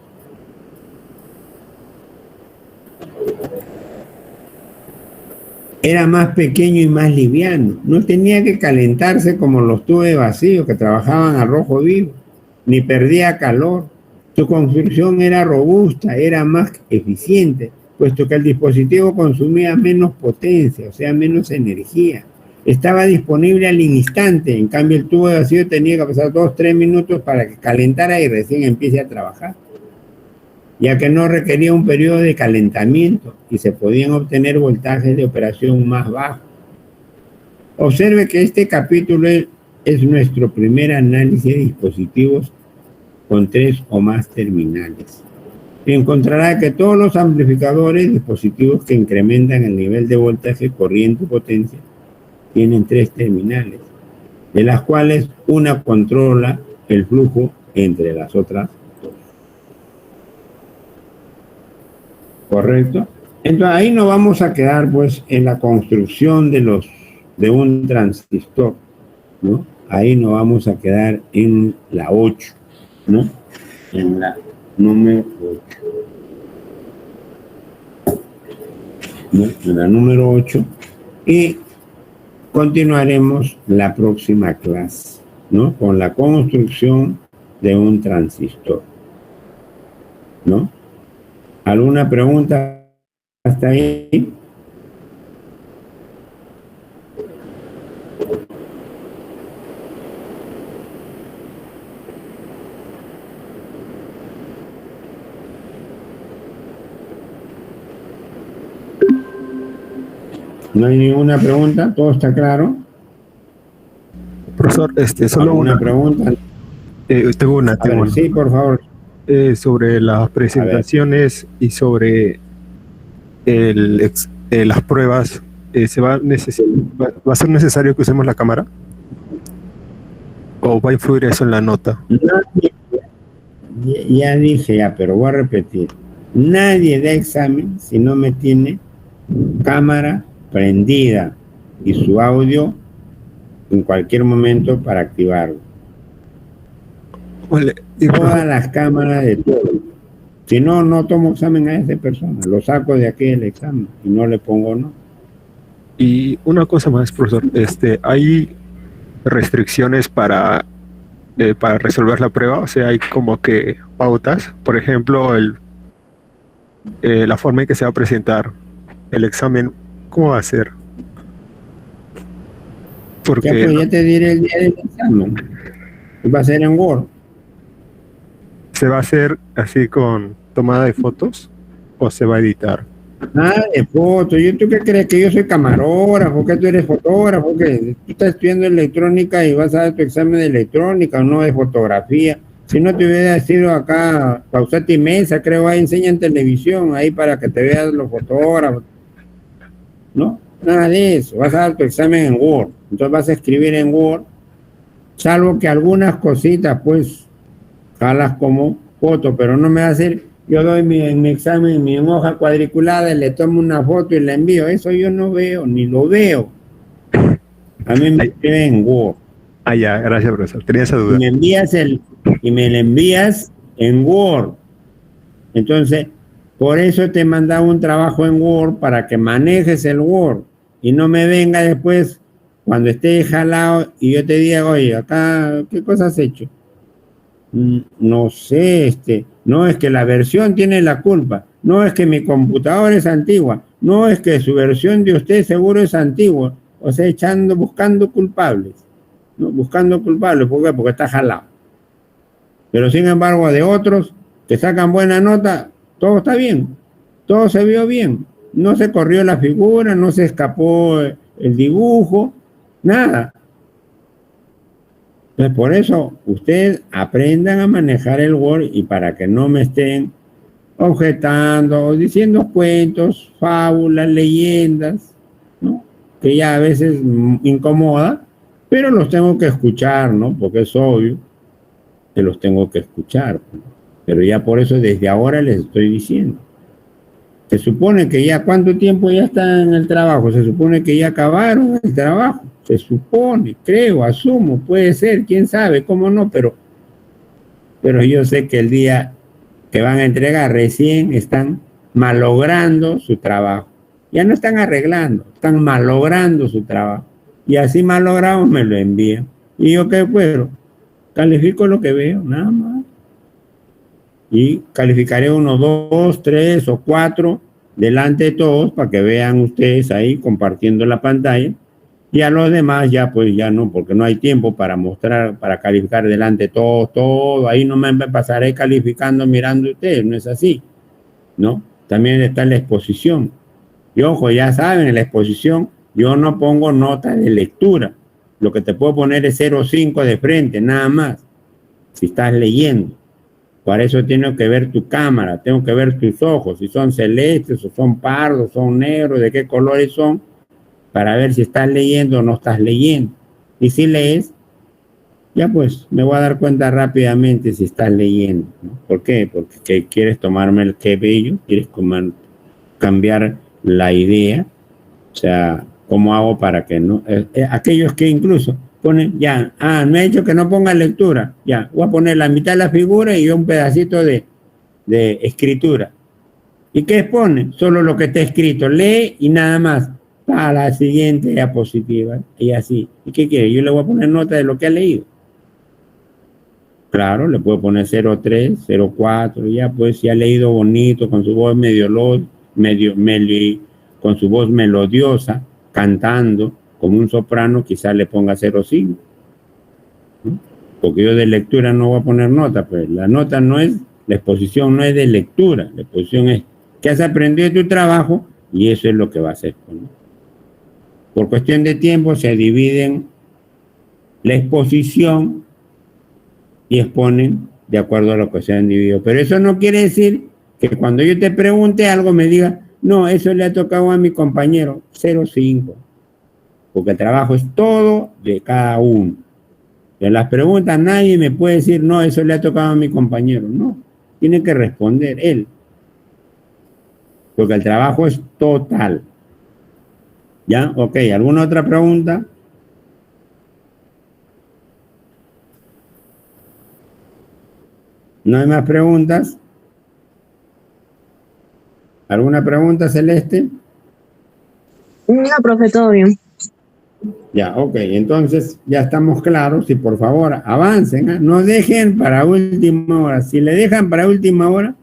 Era más pequeño y más liviano. No tenía que calentarse como los tubos de vacío que trabajaban a rojo vivo, ni perdía calor. Su construcción era robusta, era más eficiente, puesto que el dispositivo consumía menos potencia, o sea, menos energía. Estaba disponible al instante, en cambio el tubo de vacío tenía que pasar 2-3 minutos para que calentara y recién empiece a trabajar, ya que no requería un periodo de calentamiento y se podían obtener voltajes de operación más bajos. Observe que este capítulo es nuestro primer análisis de dispositivos con 3 o más terminales. Encontrará que todos los amplificadores, dispositivos que incrementan el nivel de voltaje, corriente y potencia, tienen 3 terminales, de las cuales una controla el flujo entre las otras 2. ¿Correcto? Entonces ahí nos vamos a quedar pues en la construcción de un transistor, ¿no? Ahí nos vamos a quedar en la 8, ¿no? En la número 8. ¿No? En la número 8. Y continuaremos la próxima clase, ¿no? Con la construcción de un transistor, ¿no? ¿Alguna pregunta hasta ahí? ¿No hay ninguna pregunta? ¿Todo está claro? Profesor, solo ¿Alguna pregunta? tengo una. Sí, por favor. Sobre las presentaciones y sobre las pruebas, ¿va a ser necesario que usemos la cámara? ¿O va a influir eso en la nota? Ya dije, pero voy a repetir. Nadie da examen si no me tiene cámara prendida y su audio en cualquier momento para activarlo. Todas las cámaras de todo. Si no, no tomo examen a esa persona. Lo saco de aquí del examen y no le pongo no. Y una cosa más, profesor. ¿Hay restricciones para resolver la prueba? O sea, hay como que pautas. Por ejemplo, la forma en que se va a presentar el examen, ¿cómo va a ser? Porque Ya te diré el día del examen. Va a ser en Word. ¿se va a hacer así con tomada de fotos o se va a editar? Nada de fotos. ¿Tú qué crees? ¿Que yo soy camarógrafo? ¿Que tú eres fotógrafo? ¿Que tú estás estudiando electrónica y vas a dar tu examen de electrónica o no de fotografía? Si no te hubiera sido acá, Pausati Mesa, creo, ahí enseñan televisión, ahí para que te veas los fotógrafos. ¿No? Nada de eso. Vas a dar tu examen en Word. Entonces vas a escribir en Word, salvo que algunas cositas, pues, jalas como foto, pero no me va a hacer, yo doy mi examen, mi hoja cuadriculada, le tomo una foto y la envío. Eso yo no veo, ni lo veo. A mí me escribe en Word. Ah, ya, gracias, profesor. Tenía esa duda. Y me la envías en Word. Entonces, por eso te he mandado un trabajo en Word para que manejes el Word y no me venga después cuando esté jalado y yo te diga, oye, acá, ¿qué cosa has hecho? No sé, no es que la versión tiene la culpa, no es que mi computadora es antigua, no es que su versión de usted seguro es antigua. o sea, buscando culpables, ¿no? Buscando culpables, ¿por qué? Porque está jalado. Pero sin embargo, de otros que sacan buena nota, todo está bien, todo se vio bien, no se corrió la figura, no se escapó el dibujo, nada. Entonces, por eso, ustedes aprendan a manejar el Word y para que no me estén objetando, diciendo cuentos, fábulas, leyendas, ¿no? Que ya a veces incomoda, pero los tengo que escuchar, ¿no? Porque es obvio que los tengo que escuchar. Pero ya por eso desde ahora les estoy diciendo. Se supone que ya, ¿cuánto tiempo ya están en el trabajo? Se supone que ya acabaron el trabajo. Se supone, creo, asumo, puede ser, quién sabe, cómo no, pero yo sé que el día que van a entregar recién están malogrando su trabajo. Ya no están arreglando, están malogrando su trabajo. Y así malogrado me lo envían. ¿Y yo qué puedo? Califico lo que veo, nada más. Y calificaré 1, 2, 3 o 4 delante de todos para que vean ustedes ahí compartiendo la pantalla. Y a los demás ya pues ya no, porque no hay tiempo para mostrar, para calificar delante de todos, todo. Ahí no me pasaré calificando mirando ustedes, no es así, ¿no? También está la exposición. Y ojo, ya saben, en la exposición yo no pongo nota de lectura. Lo que te puedo poner es 0,5 de frente, nada más, si estás leyendo. Para eso tengo que ver tu cámara, tengo que ver tus ojos, si son celestes o son pardos, son negros, de qué colores son, para ver si estás leyendo o no estás leyendo. Y si lees, ya pues me voy a dar cuenta rápidamente si estás leyendo, ¿no? ¿Por qué? Porque quieres tomarme el qué bello, quieres cambiar la idea. O sea, ¿cómo hago para que no? Aquellos que incluso ponen, ya, me ha dicho que no ponga lectura, ya, voy a poner la mitad de la figura y un pedacito de escritura. ¿Y qué pone? Solo lo que está escrito, lee y nada más. A la siguiente diapositiva y así. ¿Y qué quiere? Yo le voy a poner nota de lo que ha leído. Claro, le puedo poner 0,3, 0,4, ya pues si ha leído bonito, con su voz con su voz melodiosa, cantando como un soprano, quizás le ponga 0,5. ¿No? Porque yo de lectura no voy a poner nota, pues la nota no es, la exposición no es de lectura, la exposición es que has aprendido de tu trabajo y eso es lo que vas a exponer. Por cuestión de tiempo se dividen la exposición y exponen de acuerdo a lo que se han dividido. Pero eso no quiere decir que cuando yo te pregunte algo me diga, no, eso le ha tocado a mi compañero, 0,5. Porque el trabajo es todo de cada uno. En las preguntas nadie me puede decir, no, eso le ha tocado a mi compañero. No, tiene que responder él. Porque el trabajo es total. ¿Ya? Ok, ¿alguna otra pregunta? ¿No hay más preguntas? ¿Alguna pregunta, Celeste? No, profe, todo bien. Ya, ok, entonces ya estamos claros y por favor avancen, ¿eh? No dejen para última hora. Si le dejan para última hora,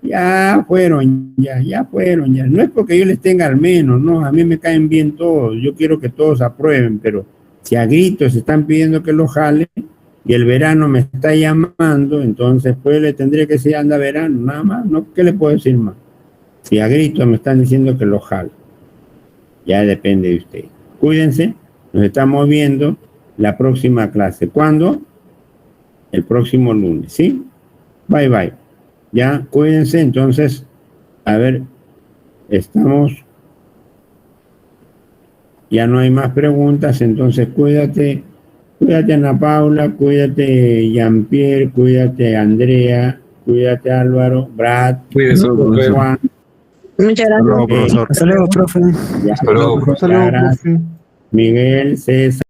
ya fueron. No es porque yo les tenga al menos, no, a mí me caen bien todos, yo quiero que todos aprueben, pero si a gritos están pidiendo que lo jale y el verano me está llamando, entonces pues le tendré que decir anda verano, nada más, ¿no? ¿Qué le puedo decir más? Si a gritos me están diciendo que lo jale, ya depende de usted. Cuídense, nos estamos viendo la próxima clase. ¿Cuándo? El próximo lunes, ¿sí? Bye, bye. Ya, cuídense, entonces, a ver, estamos, ya no hay más preguntas, entonces cuídate Ana Paula, cuídate Jean-Pierre, cuídate Andrea, cuídate Álvaro, Brad, Cuídese, Juan. Muchas gracias. Hasta luego, profesor. Ya, Hasta luego, Clara, Miguel, César.